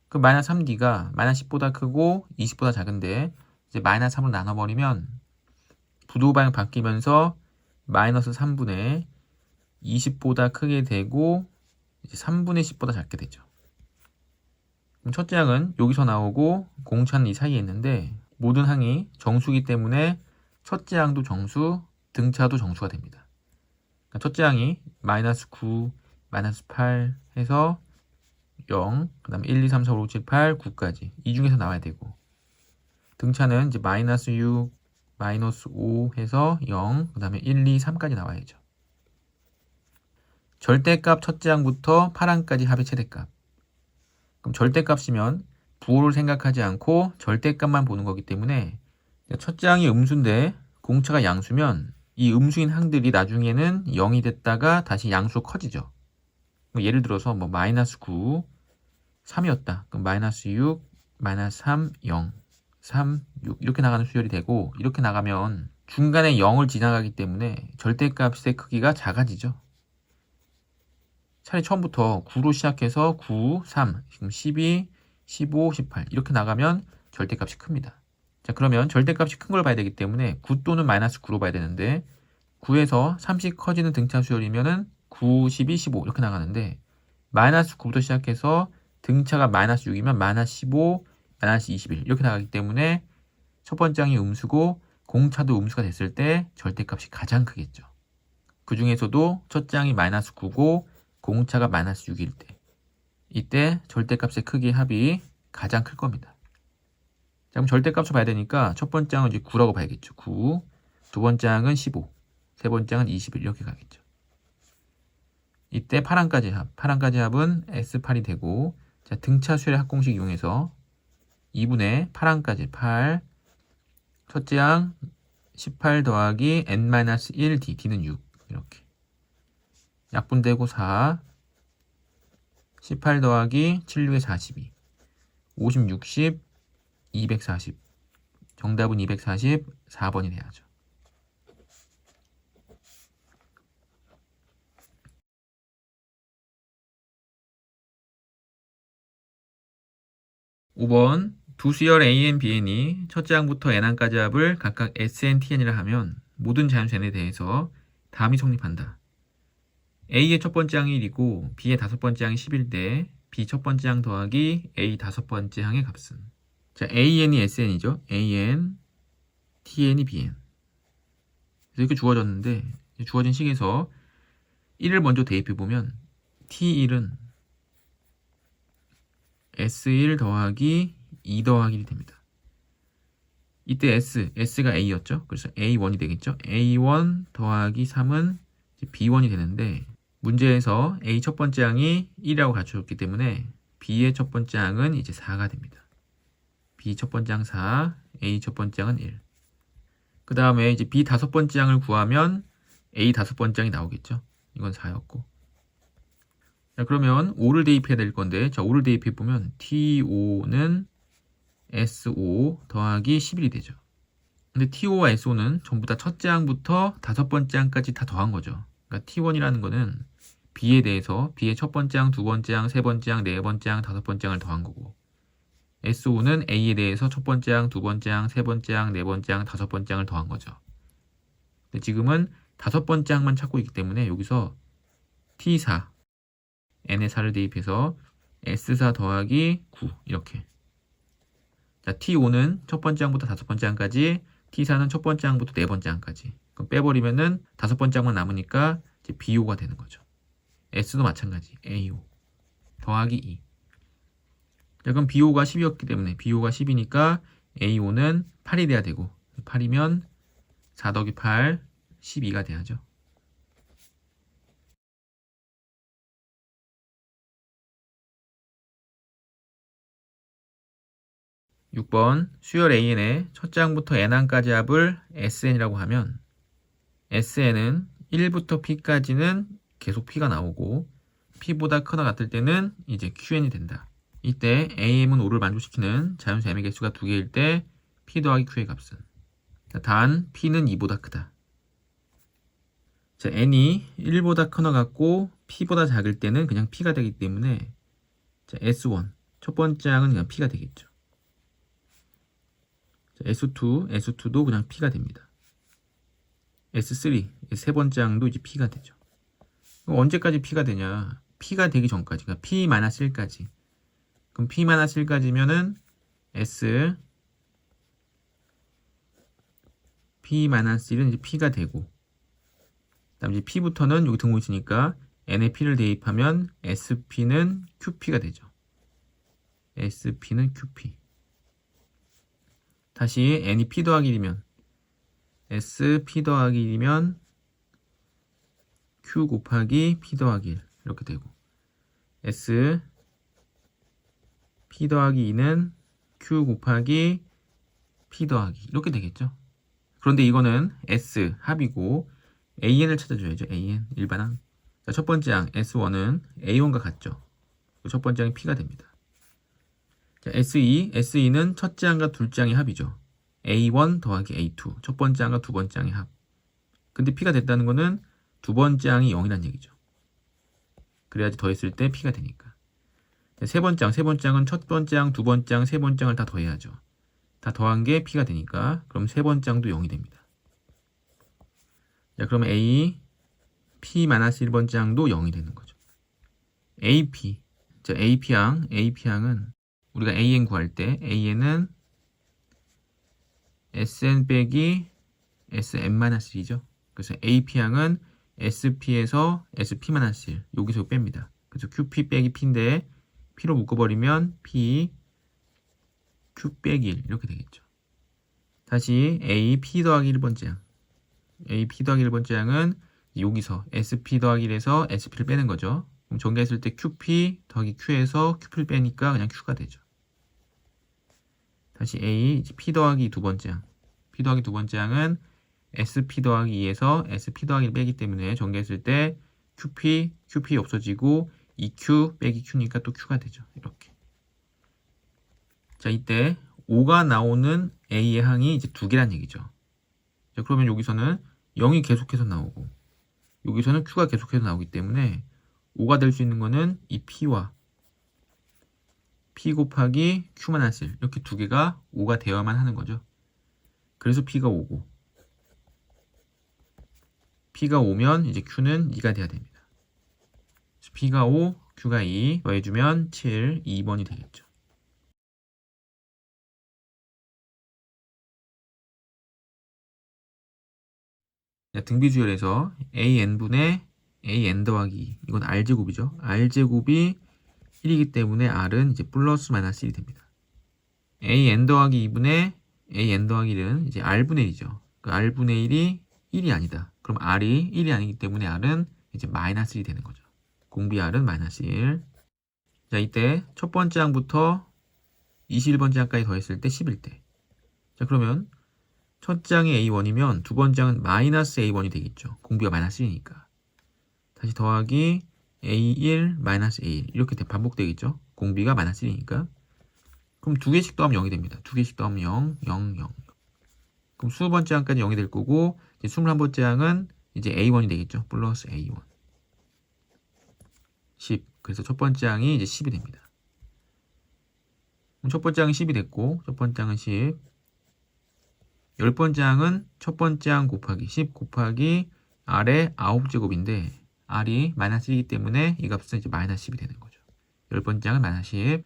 그 마이너스 3D가 마이너스 10보다 크고 20보다 작은데 이제 마이너스 3으로 나눠버리면 부도 방향 바뀌면서 마이너스 3분의 20보다 크게 되고 이제 3분의 10보다 작게 되죠. 그럼 첫째 항은 여기서 나오고 공차는 이 사이에 있는데 모든 항이 정수이기 때문에 첫째 항도 정수, 등차도 정수가 됩니다. 그러니까 첫째 항이 마이너스 9, 마이너스 8 해서 0, 그 다음에 1, 2, 3, 4, 5, 6, 7, 8, 9까지 이 중에서 나와야 되고, 등차는 이제 마이너스 6, 마이너스 5 해서 0, 그 다음에 1, 2, 3까지 나와야죠. 절대값 첫째 항부터 8항까지 합의 최대값. 그럼 절대값이면 부호를 생각하지 않고 절대값만 보는 거기 때문에 첫째 항이 음수인데 공차가 양수면 이 음수인 항들이 나중에는 0이 됐다가 다시 양수로 커지죠. 예를 들어서 뭐 마이너스 9, 3이었다. 그럼 마이너스 6, 마이너스 3, 0, 3, 6 이렇게 나가는 수열이 되고, 이렇게 나가면 중간에 0을 지나가기 때문에 절대값의 크기가 작아지죠. 차라리 처음부터 9로 시작해서 9, 3, 지금 12, 15, 18 이렇게 나가면 절대값이 큽니다. 자, 그러면 절대값이 큰 걸 봐야 되기 때문에 9 또는 마이너스 9로 봐야 되는데, 9에서 30 커지는 등차 수열이면은 9, 12, 15 이렇게 나가는데, 마이너스 9부터 시작해서 등차가 마이너스 6이면 마이너스 15, 마이너스 21 이렇게 나가기 때문에 첫 번째 항이 음수고 공차도 음수가 됐을 때 절대값이 가장 크겠죠. 그 중에서도 첫째 항이 마이너스 9고 공차가 마이너스 6일 때, 이때 절대값의 크기 합이 가장 클 겁니다. 자, 그럼 절대값을 봐야 되니까 첫 번째 항은 이제 9라고 봐야겠죠. 9, 두 번째 항은 15, 세 번째 항은 21 이렇게 가겠죠. 이때 8항까지 합, 8항까지 합은 S8이 되고, 자, 등차 수열의 합공식 이용해서 2분의 8항까지 8, 첫째 항 18 더하기 n-1d, d는 6 이렇게 약분되고 4, 18 더하기 7, 6에 42, 50, 60, 240 정답은 244번이 돼야죠. 5번 두 수열 AN, BN이 첫째 항부터 n항까지 합을 각각 SN, TN이라 하면 모든 자연수 n에 대해서 다음이 성립한다. A의 첫 번째 항이 1이고 B의 다섯 번째 항이 10일 때 B 첫 번째 항 더하기 A 다섯 번째 항의 값은, 자, AN이 SN이죠. AN, TN이 BN. 이렇게 주어졌는데, 주어진 식에서 1을 먼저 대입해보면 T1은 S1 더하기 2 더하기 1이 됩니다. 이때 S가 A였죠. 그래서 A1이 되겠죠. A1 더하기 3은 B1이 되는데, 문제에서 A 첫 번째 항이 1이라고 가르쳐줬기 때문에 B의 첫 번째 항은 이제 4가 됩니다. B 첫 번째 항 4, A 첫 번째 항은 1. 그 다음에 이제 B 다섯 번째 항을 구하면 A 다섯 번째 항이 나오겠죠. 이건 4였고. 자, 그러면 5를 대입해야 될 건데, 자, 5를 대입해보면 T5는 S5 더하기 11이 되죠. 근데 T5와 S5는 전부 다 첫째 항부터 다섯 번째 항까지 다 더한 거죠. 그러니까 T1이라는 거는 B에 대해서 B의 첫 번째 항, 두 번째 항, 세 번째 항, 네 번째 항, 다섯 번째 항을 더한 거고, S5는 A에 대해서 첫 번째 항, 두 번째 항, 세 번째 항, 네 번째 항, 다섯 번째 항을 더한 거죠. 근데 지금은 다섯 번째 항만 찾고 있기 때문에 여기서 T4, N의 4를 대입해서 S4 더하기 9 이렇게. 자, T5는 첫 번째 항부터 다섯 번째 항까지, T4는 첫 번째 항부터 네 번째 항까지. 그럼 빼버리면은 다섯 번째 항만 남으니까 이제 B5가 되는 거죠. S도 마찬가지. A5 더하기 2. 자, 그럼 B5가 10이었기 때문에 B5가 10이니까 A5는 8이 돼야 되고, 8이면 4 더하기 8, 12가 돼야죠. (6번) 수열 AN의 첫째 항부터 n항까지 합을 SN이라고 하면 SN은 1부터 P까지는 계속 P가 나오고 P보다 크거나 같을 때는 이제 QN이 된다. 이때 AM은 5를 만족시키는 자연수 M의 개수가 2개일 때 P 더하기 Q의 값은, 단 P는 2보다 크다. 자, N이 1보다 크거나 같고 P보다 작을 때는 그냥 P가 되기 때문에, 자, S1 첫 번째 항은 그냥 P가 되겠죠. 자, S2도 그냥 P가 됩니다. S3 세 번째 항도 이제 P가 되죠. 그럼 언제까지 P가 되냐? P가 되기 전까지, 그러니까 P-1까지. 그럼 P-1까지면은 S P-1은 이제 P가 되고, 다음 이제 P부터는 여기 등호 있으니까 N에 P를 대입하면 SP는 QP가 되죠. SP는 QP. 다시 N이 P 더하기 1이면 SP 더하기 1이면 Q 곱하기 P 더하기 1 이렇게 되고, S P 더하기 2는 Q 곱하기 P 더하기 이렇게 되겠죠. 그런데 이거는 S 합이고 AN을 찾아줘야죠. AN 일반항. 자, 첫 번째 항 S1은 A1과 같죠. 첫 번째 항이 P가 됩니다. 자, SE는 첫째 항과 둘째 항의 합이죠. A1 더하기 A2 첫 번째 항과 두 번째 항의 합. 근데 P가 됐다는 거는 두 번째 항이 0이란 얘기죠. 그래야지 더했을 때 P가 되니까. 자, 세 번째 항은 첫 번째 항, 두 번째 항, 세 번째 항을 다 더해야죠. 다 더한 게 P가 되니까 그럼 세 번째 항도 0이 됩니다. 자, 그러면 A, P-1번째 항도 0이 되는 거죠. AP. 자, AP항은 우리가 AN 구할 때 AN은 SN 빼기 SM-1이죠. 그래서 AP항은 SP에서 SP-1 여기서 뺍니다. 그래서 QP 빼기 P인데 P로 묶어버리면 P, Q 빼기 1 이렇게 되겠죠. 다시 A, P 더하기 1번째 항. A, P 더하기 1번째 항은 여기서 SP 더하기 1에서 SP를 빼는 거죠. 그럼 전개했을 때 QP 더하기 Q에서 QP를 빼니까 그냥 Q가 되죠. 다시 A, P 더하기 두 번째 항. P 더하기 두 번째 항은 SP 더하기 2에서 SP 더하기 1 빼기 때문에 전개했을 때 QP 없어지고 EQ 빼기 Q니까 또 Q가 되죠. 이렇게. 자, 이때 5가 나오는 A의 항이 이제 두 개란 얘기죠. 자, 그러면 여기서는 0이 계속해서 나오고 여기서는 Q가 계속해서 나오기 때문에 5가 될 수 있는 거는 이 P와 P 곱하기 Q-1 이렇게 두 개가 5가 되어야만 하는 거죠. 그래서 P가 5고 P가 5면 이제 Q는 2가 돼야 됩니다. P가 5, Q가 2 더해주면 7, 2번이 되겠죠. 등비주열에서 AN분의 AN 더하기 2 이건 R제곱이죠. R제곱이 1이기 때문에 R은 이제 플러스 마이너스 1이 됩니다. AN 더하기 2분의 AN 더하기 1은 이제 R분의 1이죠. 그 R분의 1이 1이 아니다. 그럼 R이 1이 아니기 때문에 R은 이제 마이너스 1이 되는 거죠. 공비 R은 마이너스 1. 자, 이때 첫 번째 항부터 21번째 항까지 더했을 때 11대. 자, 그러면 첫째 항이 A1이면 두 번째 항은 마이너스 A1이 되겠죠. 공비가 마이너스 1이니까. 다시 더하기 A1 마이너스 A1 이렇게 반복되겠죠. 공비가 마이너스 1이니까. 그럼 두 개씩 더하면 0이 됩니다. 두 개씩 더하면 0, 0, 0. 그럼 20번째 항까지 0이 될 거고 이제 21번째 항은 이제 A1이 되겠죠. 플러스 A1. 10. 그래서 첫 번째 항이 이제 10이 됩니다. 그럼 첫 번째 항은 10이 됐고 첫 번째 항은 10. 10번째 항은 첫 번째 항 곱하기 10 곱하기 R의 9제곱인데 R이 마이너스 1이기 때문에 이 값은 이제 마이너스 10이 되는 거죠. 10번째 항은 마이너스 10.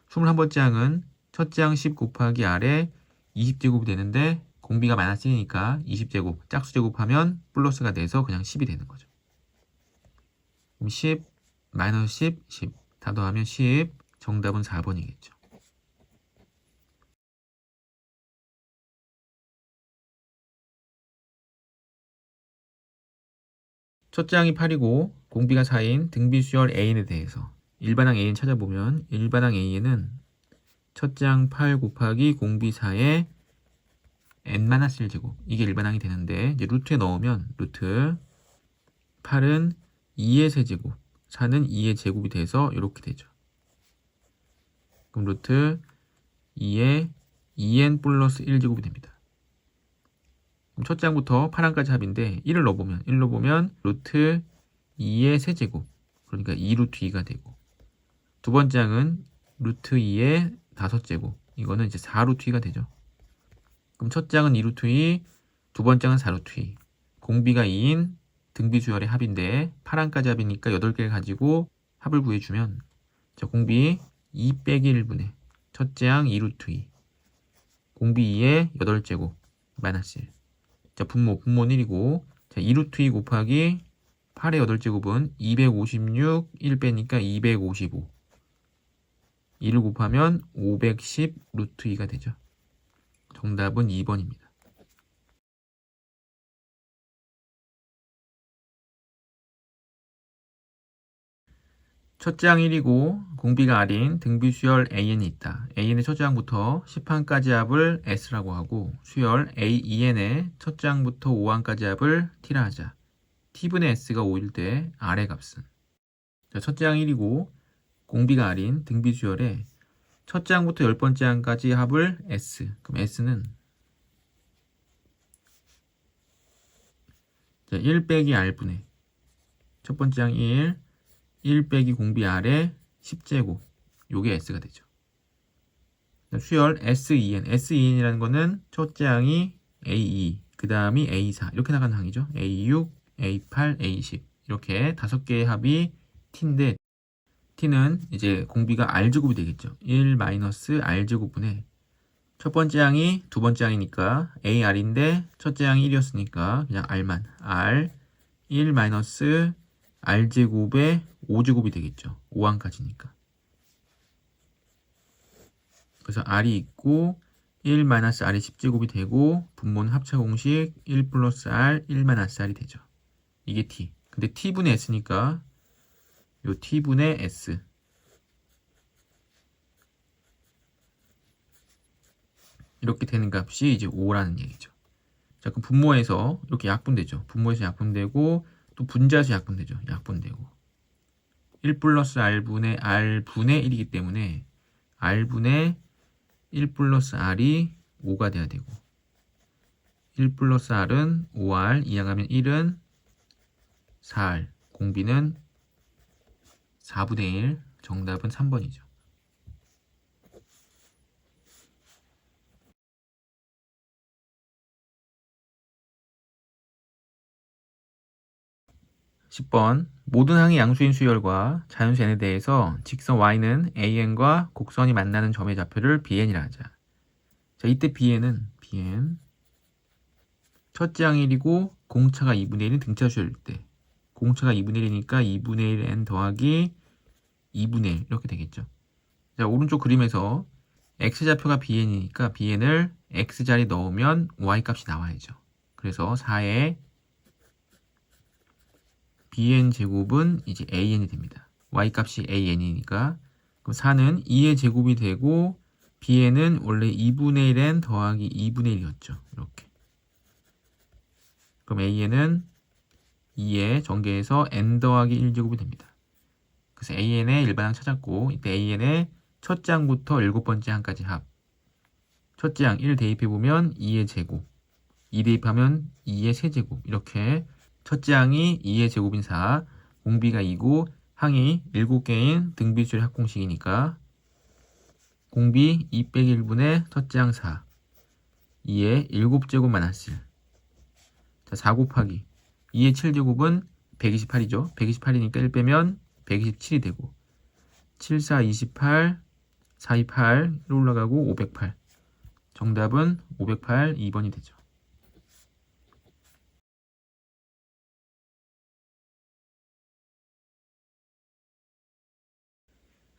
21번째 항은 첫째 항 10 곱하기 R의 20제곱이 되는데 공비가 마이너스 1이니까 20제곱 짝수 제곱하면 플러스가 돼서 그냥 10이 되는 거죠. 그럼 10 마이너스 10, 10 다 더하면 10 정답은 4번이겠죠. 첫째 항이 8이고 공비가 4인 등비수열 An에 대해서 일반항 An 찾아보면 일반항 An은 첫째 항 8 곱하기 공비 4의 n-1제곱 이게 일반항이 되는데 이제 루트에 넣으면 루트 8은 2의 세제곱 4는 2의 제곱이 돼서 이렇게 되죠. 그럼 루트 2의 2n 플러스 1제곱이 됩니다. 그럼 첫째 항부터 8항까지 합인데 1을 넣어보면 1 넣어보면 루트 2의 세제곱 그러니까 2루트 2가 되고 두 번째 항은 루트 2의 5제곱 이거는 이제 4루트 2가 되죠. 그럼 첫째 항은 2루트 2, 두 번째 항은 4루트 2 공비가 2인 등비수열의 합인데 8항까지 합이니까 8개를 가지고 합을 구해주면 자, 공비 2 빼기 1분의 첫째 항 2루트 2 공비 2의 8제곱 마이너스 1 자, 분모는 1이고 자, 2루트 2 곱하기 8의 8제곱은 256, 1 빼니까 255. 2를 곱하면 510 루트 2가 되죠. 정답은 2번입니다. 첫째 항 1이고 공비가 R인 등비 수열 AN이 있다. AN의 첫째 항부터 10항까지 합을 S라고 하고 수열 AEN의 첫째 항부터 5항까지 합을 T라 하자. T분의 S가 5일 때 R의 값은 자, 첫째 항 1이고 공비가 R인 등비 수열의 첫째 항부터 10번째 항까지 합을 S. 그럼 S는 1 빼기 R분의 첫 번째 항 1 빼기 공비 R의 10제곱 요게 S가 되죠. 수열 SEN이라는 거는 첫째 항이 A2 그 다음이 A4 이렇게 나가는 항이죠. A6, A8, A10 이렇게 5개의 합이 T인데 T는 이제 공비가 R제곱이 되겠죠. 1 마이너스 R제곱분의 첫 번째 항이 두 번째 항이니까 AR인데 첫째 항이 1이었으니까 그냥 R만 R 1 마이너스 R제곱의 5제곱이 되겠죠. 5항까지니까. 그래서 R이 있고 1 마이너스 R이 10제곱이 되고 분모는 합차 공식 1 플러스 R 1 마이너스 R이 되죠. 이게 T. 근데 T분의 S니까 요 T분의 S 이렇게 되는 값이 이제 5라는 얘기죠. 자, 그럼 분모에서 이렇게 약분되죠. 분모에서 약분되고 또 분자에서 약분되죠. 약분되고 1 플러스 R분의 R분의 1이기 때문에 R분의 1 플러스 R이 5가 돼야 되고 1 플러스 R은 5R 이항하면 1은 4R 공비는 4분의 1 정답은 3번이죠. 10번 모든 항의 양수인 수열과 자연수 n에 대해서 직선 y는 an과 곡선이 만나는 점의 좌표를 bn이라 하자. 자, 이때 bn 첫째 항 1이고 공차가 2분의 1인 등차 수열일 때 공차가 2분의 1이니까 2분의 1 n 더하기 2분의 1 이렇게 되겠죠. 자, 오른쪽 그림에서 x좌표가 bn이니까 bn을 x자리 넣으면 y값이 나와야죠. 그래서 4에 bn 제곱은 이제 an이 됩니다. y값이 an이니까 그럼 4는 2의 제곱이 되고 bn은 원래 2분의 1n 더하기 2분의 1이었죠. 이렇게. 그럼 an은 2의 전개해서 n 더하기 1제곱이 됩니다. 그래서 an의 일반항 찾았고 이때 an의 첫째 항부터 7번째 항까지 합. 첫째 항 1 대입해보면 2의 제곱 2 대입하면 2의 세제곱 이렇게 첫째 항이 2의 제곱인 4, 공비가 2고 항이 7개인 등비수열 합공식이니까 공비 2 빼기 1분의 첫째 항 4, 2의 7제곱 마이너스 1. 자, 4 곱하기 2의 7제곱은 128이죠. 128이니까 1 빼면 127이 되고 7, 4, 28, 4, 2, 8 1 올라가고 508. 정답은 508, 2번이 되죠.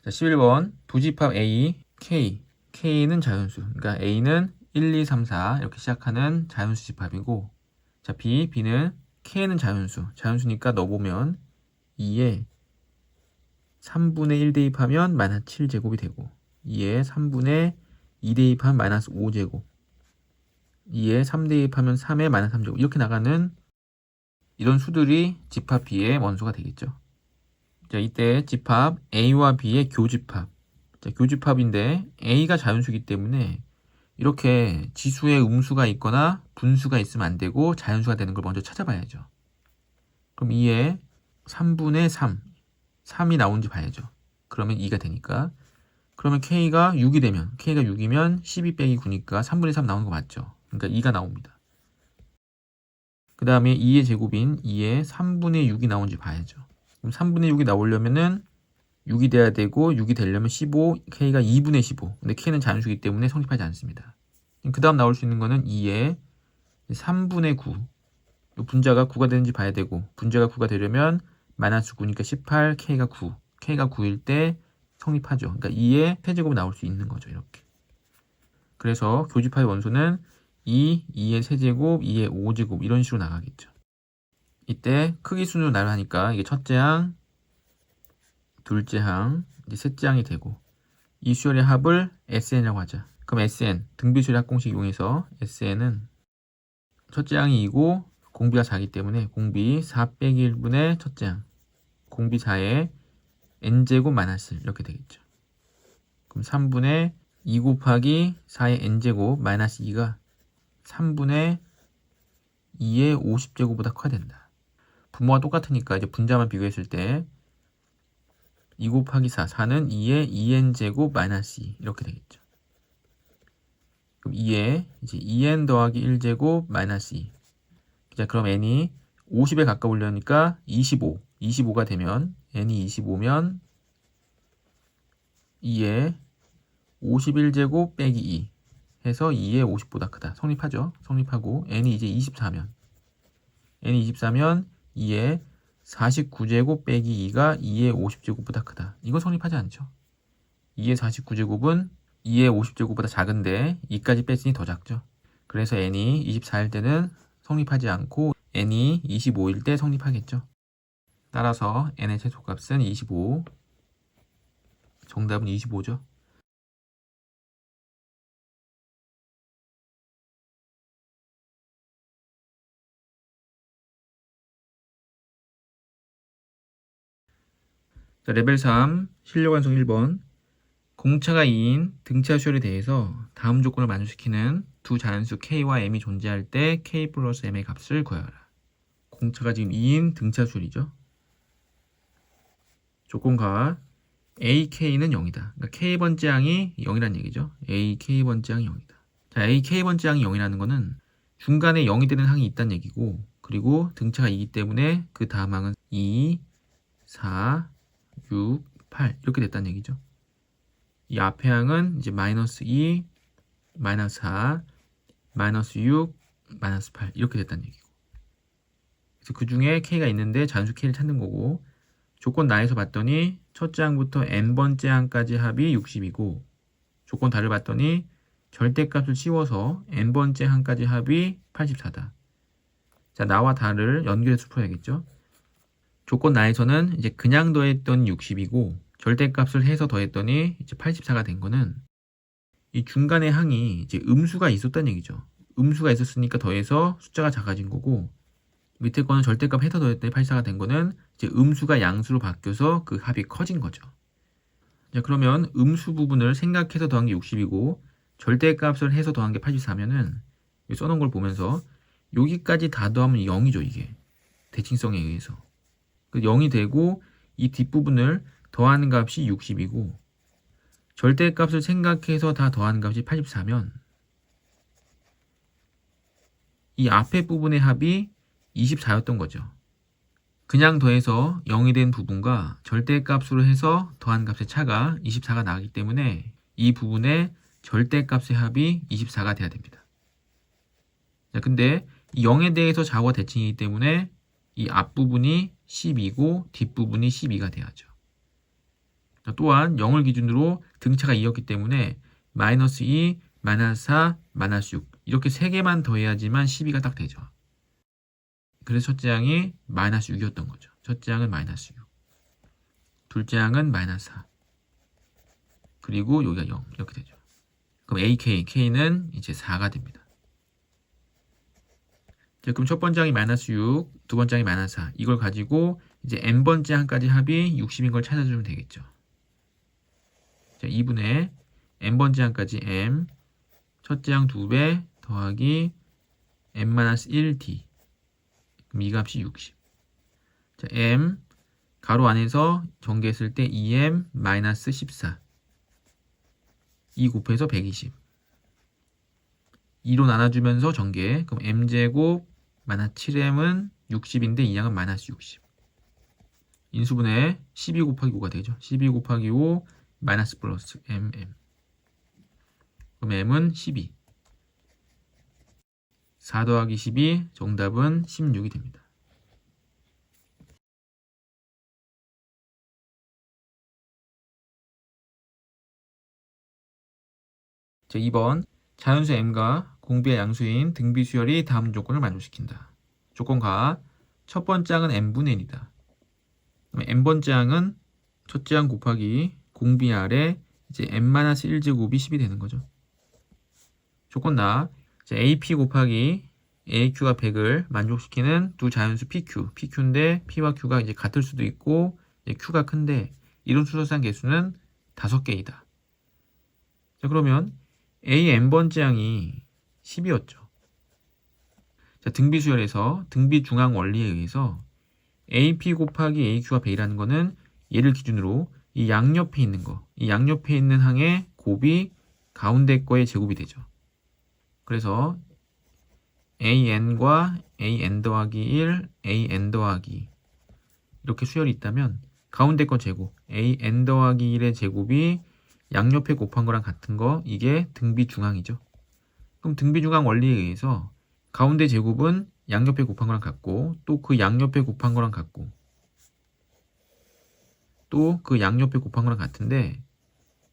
자, 11번 부집합 A, K. K는 자연수. 그러니까 A는 1, 2, 3, 4 이렇게 시작하는 자연수 집합이고 자, B는 K는 자연수. 자연수니까 넣어보면 2에 3분의 1 대입하면 마이너스 7제곱이 되고 2에 3분의 2 대입하면 마이너스 5제곱 2에 3 대입하면 3에 마이너스 3제곱 이렇게 나가는 이런 수들이 집합 B의 원소가 되겠죠. 자, 이때 집합 A와 B의 교집합. 자, 교집합인데 A가 자연수이기 때문에 이렇게 지수에 음수가 있거나 분수가 있으면 안 되고 자연수가 되는 걸 먼저 찾아봐야죠. 그럼 2에 3분의 3, 3이 나온지 봐야죠. 그러면 2가 되니까. 그러면 K가 6이 되면, K가 6이면 12 빼기 9니까 3분의 3 나오는 거 맞죠? 그러니까 2가 나옵니다. 그 다음에 2의 제곱인 2에 3분의 6이 나온지 봐야죠. 그럼 3분의 6이 나오려면은 6이 돼야 되고 6이 되려면 15, K가 2분의 15. 근데 K는 자연수이기 때문에 성립하지 않습니다. 그 다음 나올 수 있는 거는 2에 3분의 9. 이 분자가 9가 되는지 봐야 되고, 분자가 9가 되려면 마이너스 9니까 18, K가 9. K가 9일 때 성립하죠. 그러니까 2의 세제곱이 나올 수 있는 거죠. 이렇게. 그래서 교집합의 원소는 2의 세제곱, 2의 5제곱 이런 식으로 나가겠죠. 이때 크기 순으로 나열하니까 이게 첫째 항, 둘째 항, 이제 셋째 항이 되고 이 수열의 합을 SN이라고 하자. 그럼 SN, 등비수열 합공식 이용해서 SN은 첫째 항이 2고 공비가 4기 때문에 공비 4 빼기 1분의 첫째 항, 공비 4에 n제곱 마이너스 1 이렇게 되겠죠. 그럼 3분의 2 곱하기 4의 n제곱 마이너스 2가 3분의 2의 50제곱보다 커야 된다. 분모가 똑같으니까 이제 분자만 비교했을 때 2 곱하기 4, 4는 2의 2n제곱 마이너스 2 이렇게 되겠죠. 그럼 2에 이제 2n 더하기 1제곱 마이너스 2. 자, 그럼 n이 50에 가까우려니까 25. 25가 되면 n이 25면 2에 51제곱 빼기 2 해서 2의 50보다 크다. 성립하죠. 성립하고 n이 이제 24면 n이 24면 2의 49제곱 빼기 2가 2의 50제곱보다 크다. 이거 성립하지 않죠. 2의 49제곱은 2의 50제곱보다 작은데 2까지 뺐으니 더 작죠. 그래서 n이 24일 때는 성립하지 않고 n이 25일 때 성립하겠죠. 따라서 n의 최소값은 25. 정답은 25죠. 자, 레벨 3 실력 완성 1번. 공차가 2인 등차 수열에 대해서 다음 조건을 만족시키는 두 자연수 K와 M이 존재할 때 K 플러스 M의 값을 구하라. 공차가 지금 2인 등차 수열이죠. 조건가 AK는 0이다. 그러니까 K번째 항이 0이란 얘기죠. AK번째 항이 0이다. 자, AK번째 항이 0이라는 거는 중간에 0이 되는 항이 있다는 얘기고, 그리고 등차가 2이기 때문에 그 다음 항은 2, 4, 6, 8 이렇게 됐다는 얘기죠. 이 앞에 항은 이제 마이너스 2, 마이너스 4, 마이너스 6, 마이너스 8 이렇게 됐다는 얘기고. 그래서 그 중에 K가 있는데 자연수 K를 찾는 거고, 조건 나에서 봤더니 첫째 항부터 n번째 항까지 합이 60이고, 조건 다를 봤더니 절대값을 씌워서 n번째 항까지 합이 84다. 자, 나와 다를 연결해서 풀어야겠죠. 조건 나에서는 이제 그냥 더했던 60이고 절대값을 해서 더했더니 이제 84가 된 거는 이 중간에 항이 이제 음수가 있었다는 얘기죠. 음수가 있었으니까 더해서 숫자가 작아진 거고, 밑에 거는 절대값 해서 더했더니 84가 된 거는 이제 음수가 양수로 바뀌어서 그 합이 커진 거죠. 자, 그러면 음수 부분을 생각해서 더한 게 60이고 절대값을 해서 더한 게 84면은 써놓은 걸 보면서 여기까지 다 더하면 0이죠. 이게 대칭성에 의해서 0이 되고 이 뒷부분을 더하는 값이 60이고 절대값을 생각해서 다 더하는 값이 84면 이 앞에 부분의 합이 24였던 거죠. 그냥 더해서 0이 된 부분과 절대값으로 해서 더한 값의 차가 24가 나기 때문에 이 부분의 절대값의 합이 24가 돼야 됩니다. 자, 근데 0에 대해서 좌우가 대칭이기 때문에 이 앞부분이 10이고 뒷부분이 12가 돼야죠. 자, 또한 0을 기준으로 등차가 2였기 때문에 마이너스 2, 마이너스 4, 마이너스 6 이렇게 3개만 더해야지만 12가 딱 되죠. 그래서 첫째 항이 마이너스 6이었던 거죠. 첫째 항은 마이너스 6. 둘째 항은 마이너스 4. 그리고 여기가 0 이렇게 되죠. 그럼 AK, K는 이제 4가 됩니다. 자, 그럼 첫 번째 항이 마이너스 6, 두 번째 항이 마이너스 4. 이걸 가지고 이제 n번째 항까지 합이 60인 걸 찾아주면 되겠죠. 자, 2분의 n번째 항까지 m, 첫째 항 2배 더하기 m-1d. 그럼 이 값이 60. 자, m 가로 안에서 전개했을 때 2m-14. 2 곱해서 120. 2로 나눠주면서 전개. 그럼 m제곱 마이너스 7m은 60인데 이 양은 마이너스 60. 인수분해 12 곱하기 5가 되죠. 12 곱하기 5 마이너스 플러스 mm. 그럼 m은 12. 4 더하기 12 정답은 16이 됩니다. 자, 2번 자연수 m과 공비의 양수인 등비수열이 다음 조건을 만족시킨다. 조건가 첫 번째 항은 n분의 1이다. n번째 항은 첫째 항 곱하기 공비 아래 이제 n-1제곱이 10이 되는 거죠. 조건 나 AP 곱하기 AQ가 100을 만족시키는 두 자연수 PQ, PQ인데 P와 Q가 이제 같을 수도 있고 Q가 큰데 이론 수소상 개수는 5개이다. 자, 그러면 A n번째 항이 10이었죠. 자, 등비수열에서 등비중앙 원리에 의해서 AP 곱하기 AQ가 100이라는 거는 얘를 기준으로 이 양옆에 있는 거, 이 양옆에 있는 항의 곱이 가운데 거의 제곱이 되죠. 그래서 AN과 AN 더하기 1, AN 더하기 이렇게 수열이 있다면 가운데 거 제곱, AN 더하기 1의 제곱이 양옆에 곱한 거랑 같은 거, 이게 등비중앙이죠. 그럼 등비중앙 원리에 의해서 가운데 제곱은 양옆에 곱한 거랑 같고 또 그 양옆에 곱한 거랑 같고 또 그 양옆에 곱한 거랑 같은데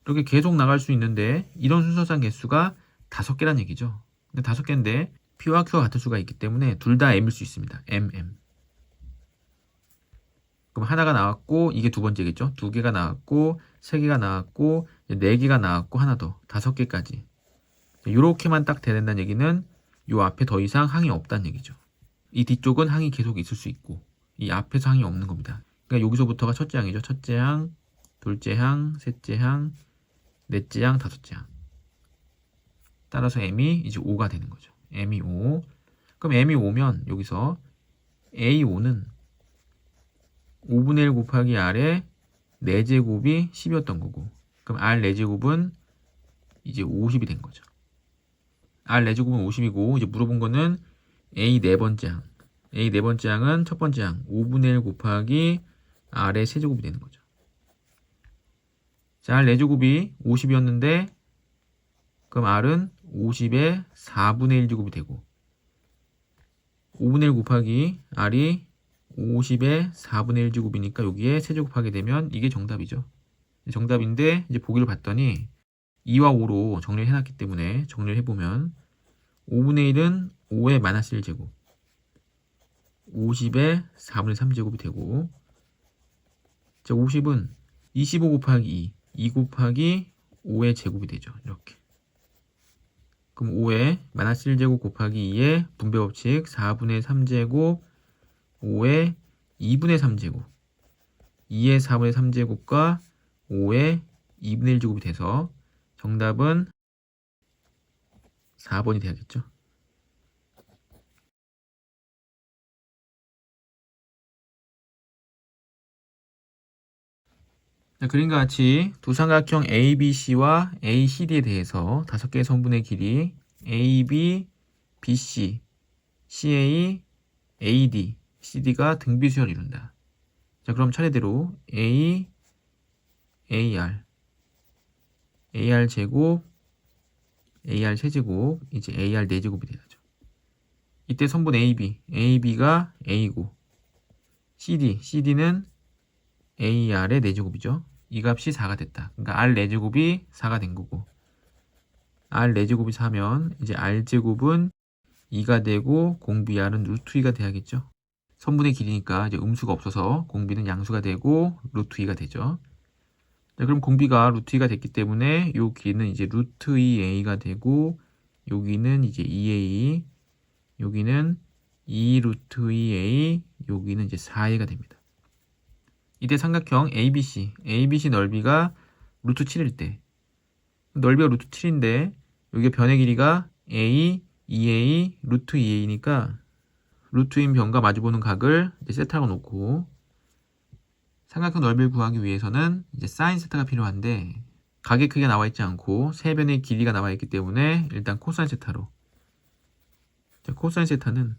이렇게 계속 나갈 수 있는데 이런 순서상 개수가 5개란 얘기죠. 근데 5개인데 P와 Q가 같을 수가 있기 때문에 둘 다 M일 수 있습니다. MM. 그럼 하나가 나왔고 이게 두 번째겠죠. 2개가 나왔고 3개가 나왔고 4개가 나왔고 하나 더 5개까지. 이렇게만 딱 돼야 된다는 얘기는 이 앞에 더 이상 항이 없다는 얘기죠. 이 뒤쪽은 항이 계속 있을 수 있고 이 앞에서 항이 없는 겁니다. 그러니까 여기서부터가 첫째 항이죠. 첫째 항, 둘째 항, 셋째 항, 넷째 항, 다섯째 항. 따라서 M이 이제 5가 되는 거죠. M이 5. 그럼 M이 5면 여기서 A5는 5분의 1 곱하기 R의 4제곱이 10이었던 거고 그럼 R 4제곱은 이제 50이 된 거죠. R 4제곱은 50이고 이제 물어본 거는 A 4번째 항. A 4번째 항은 첫 번째 항 5분의 1 곱하기 R의 세제곱이 되는 거죠. 자, R 4제곱이 50이었는데 그럼 R은 50의 4분의 1제곱이 되고 5분의 1 곱하기 R이 50의 4분의 1제곱이니까 여기에 세제곱하게 되면 이게 정답이죠. 정답인데 이제 보기를 봤더니 2와 5로 정리를 해놨기 때문에 정리를 해보면 5분의 1은 5의 마이너스 1제곱 50의 4분의 3제곱이 되고 자, 50은 25 곱하기 2 곱하기 5의 제곱이 되죠. 이렇게. 그럼 5의 마이너스 1제곱 곱하기 2의 분배법칙 4분의 3제곱 5의 2분의 3제곱 2의 4분의 3제곱과 5의 2분의 1제곱이 돼서 정답은 4번이 돼야겠죠. 자, 그림과 같이 두 삼각형 ABC와 ACD에 대해서 5개의 선분의 길이 AB, BC, CA, AD, CD가 등비수열을 이룬다. 자, 그럼 차례대로 A, AR, AR 제곱, AR 세제곱, 이제 AR 4제곱이 돼야죠. 이때 선분 AB, AB가 A고 CD, CD는 AR의 4제곱이죠. 이 값이 4가 됐다. 그러니까 R 4제곱이 4가 된 거고 R 4제곱이 4면 이제 R제곱은 2가 되고 공비 R은 루트 2가 돼야겠죠. 선분의 길이니까 이제 음수가 없어서 공비는 양수가 되고 루트 2가 되죠. 자, 그럼 공비가 루트 2가 됐기 때문에 요 길이는 이제 루트 2a가 되고 여기는 이제 2a 여기는 2 루트 2a 여기는 이제 4a가 됩니다. 이때 삼각형 ABC 넓이가 루트 7일 때 넓이가 루트 7인데 여기 변의 길이가 A, 2A, 루트 2A니까 루트인 변과 마주보는 각을 이제 세타로 놓고 삼각형 넓이를 구하기 위해서는 이제 사인 세타가 필요한데 각의 크기가 나와 있지 않고 세 변의 길이가 나와 있기 때문에 일단 코사인 세타로 자, 코사인 세타는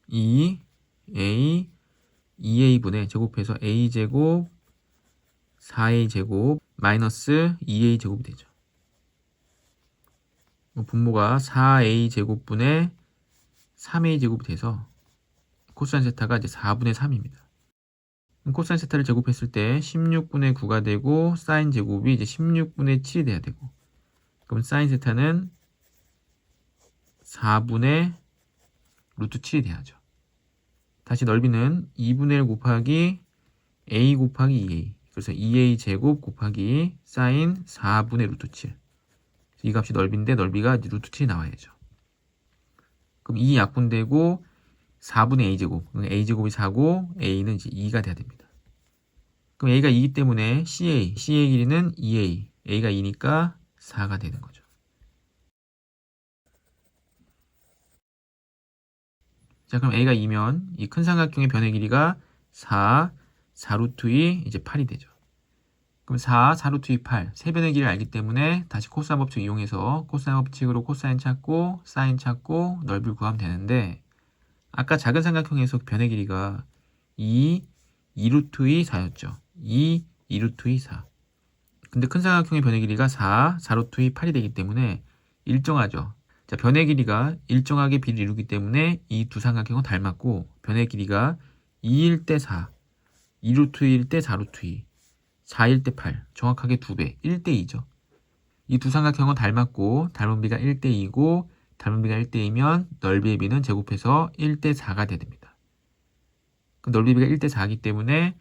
2A 2a분의 제곱해서 a제곱 4a제곱 마이너스 2a제곱이 되죠. 분모가 4a제곱분의 3a 제곱이 돼서 코사인 세타가 이제 4분의 3입니다. 코사인 세타를 제곱했을 때 16분의 9가 되고 사인 제곱이 이제 16분의 7이 돼야 되고, 그럼 사인 세타는 4분의 루트 7이 돼야죠. 다시 넓이는 2분의 1 곱하기 a 곱하기 2a, 그래서 2a 제곱 곱하기 사인 4분의 루트 7. 이 값이 넓이인데 넓이가 이제 루트 7이 나와야죠. 그럼 2 약분되고 4분의 a 제곱, a 제곱이 4고 a는 이제 2가 돼야 됩니다. 그럼 a가 2이기 때문에 CA 길이는 2a, a가 2니까 4가 되는 거죠. 자, 그럼 a가 2면 이 큰 삼각형의 변의 길이가 4 루트 2, 이제 8이 되죠. 그럼 4 루트 2, 8, 세 변의 길이를 알기 때문에 다시 코사인 법칙 이용해서 코사인 법칙으로 코사인 찾고 사인 찾고 넓이를 구하면 되는데, 아까 작은 삼각형에서 변의 길이가 2 루트 2, 4였죠. 2 루트 2, 4. 근데 큰 삼각형의 변의 길이가 4 루트 2, 8이 되기 때문에 일정하죠. 자, 변의 길이가 일정하게 비를 이루기 때문에 이 두 삼각형은 닮았고, 변의 길이가 2일 때 4, 2 루트 2일 때 4 루트 2, 4일 때 8, 정확하게 2배, 1대 2죠. 이 두 삼각형은 닮았고 닮은 비가 1대 2고 닮은 비가 1대 2면 넓이의 비는 제곱해서 1대 4가 돼야 됩니다. 그 넓이의 비가 1대 4이기 때문에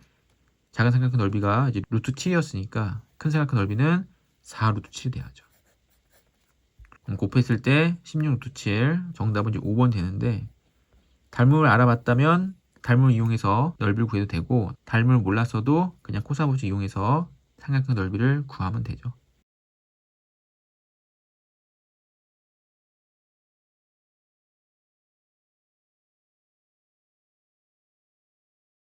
작은 삼각형 넓이가 이제 루트 7이었으니까 큰 삼각형 넓이는 4 루트 7이 돼야죠. 그럼 곱했을 때 16 루트 7, 정답은 이제 5번 되는데, 닮음을 알아봤다면 닮음을 이용해서 넓이를 구해도 되고, 닮음을 몰랐어도 그냥 코사인 법칙 이용해서 삼각형 넓이를 구하면 되죠.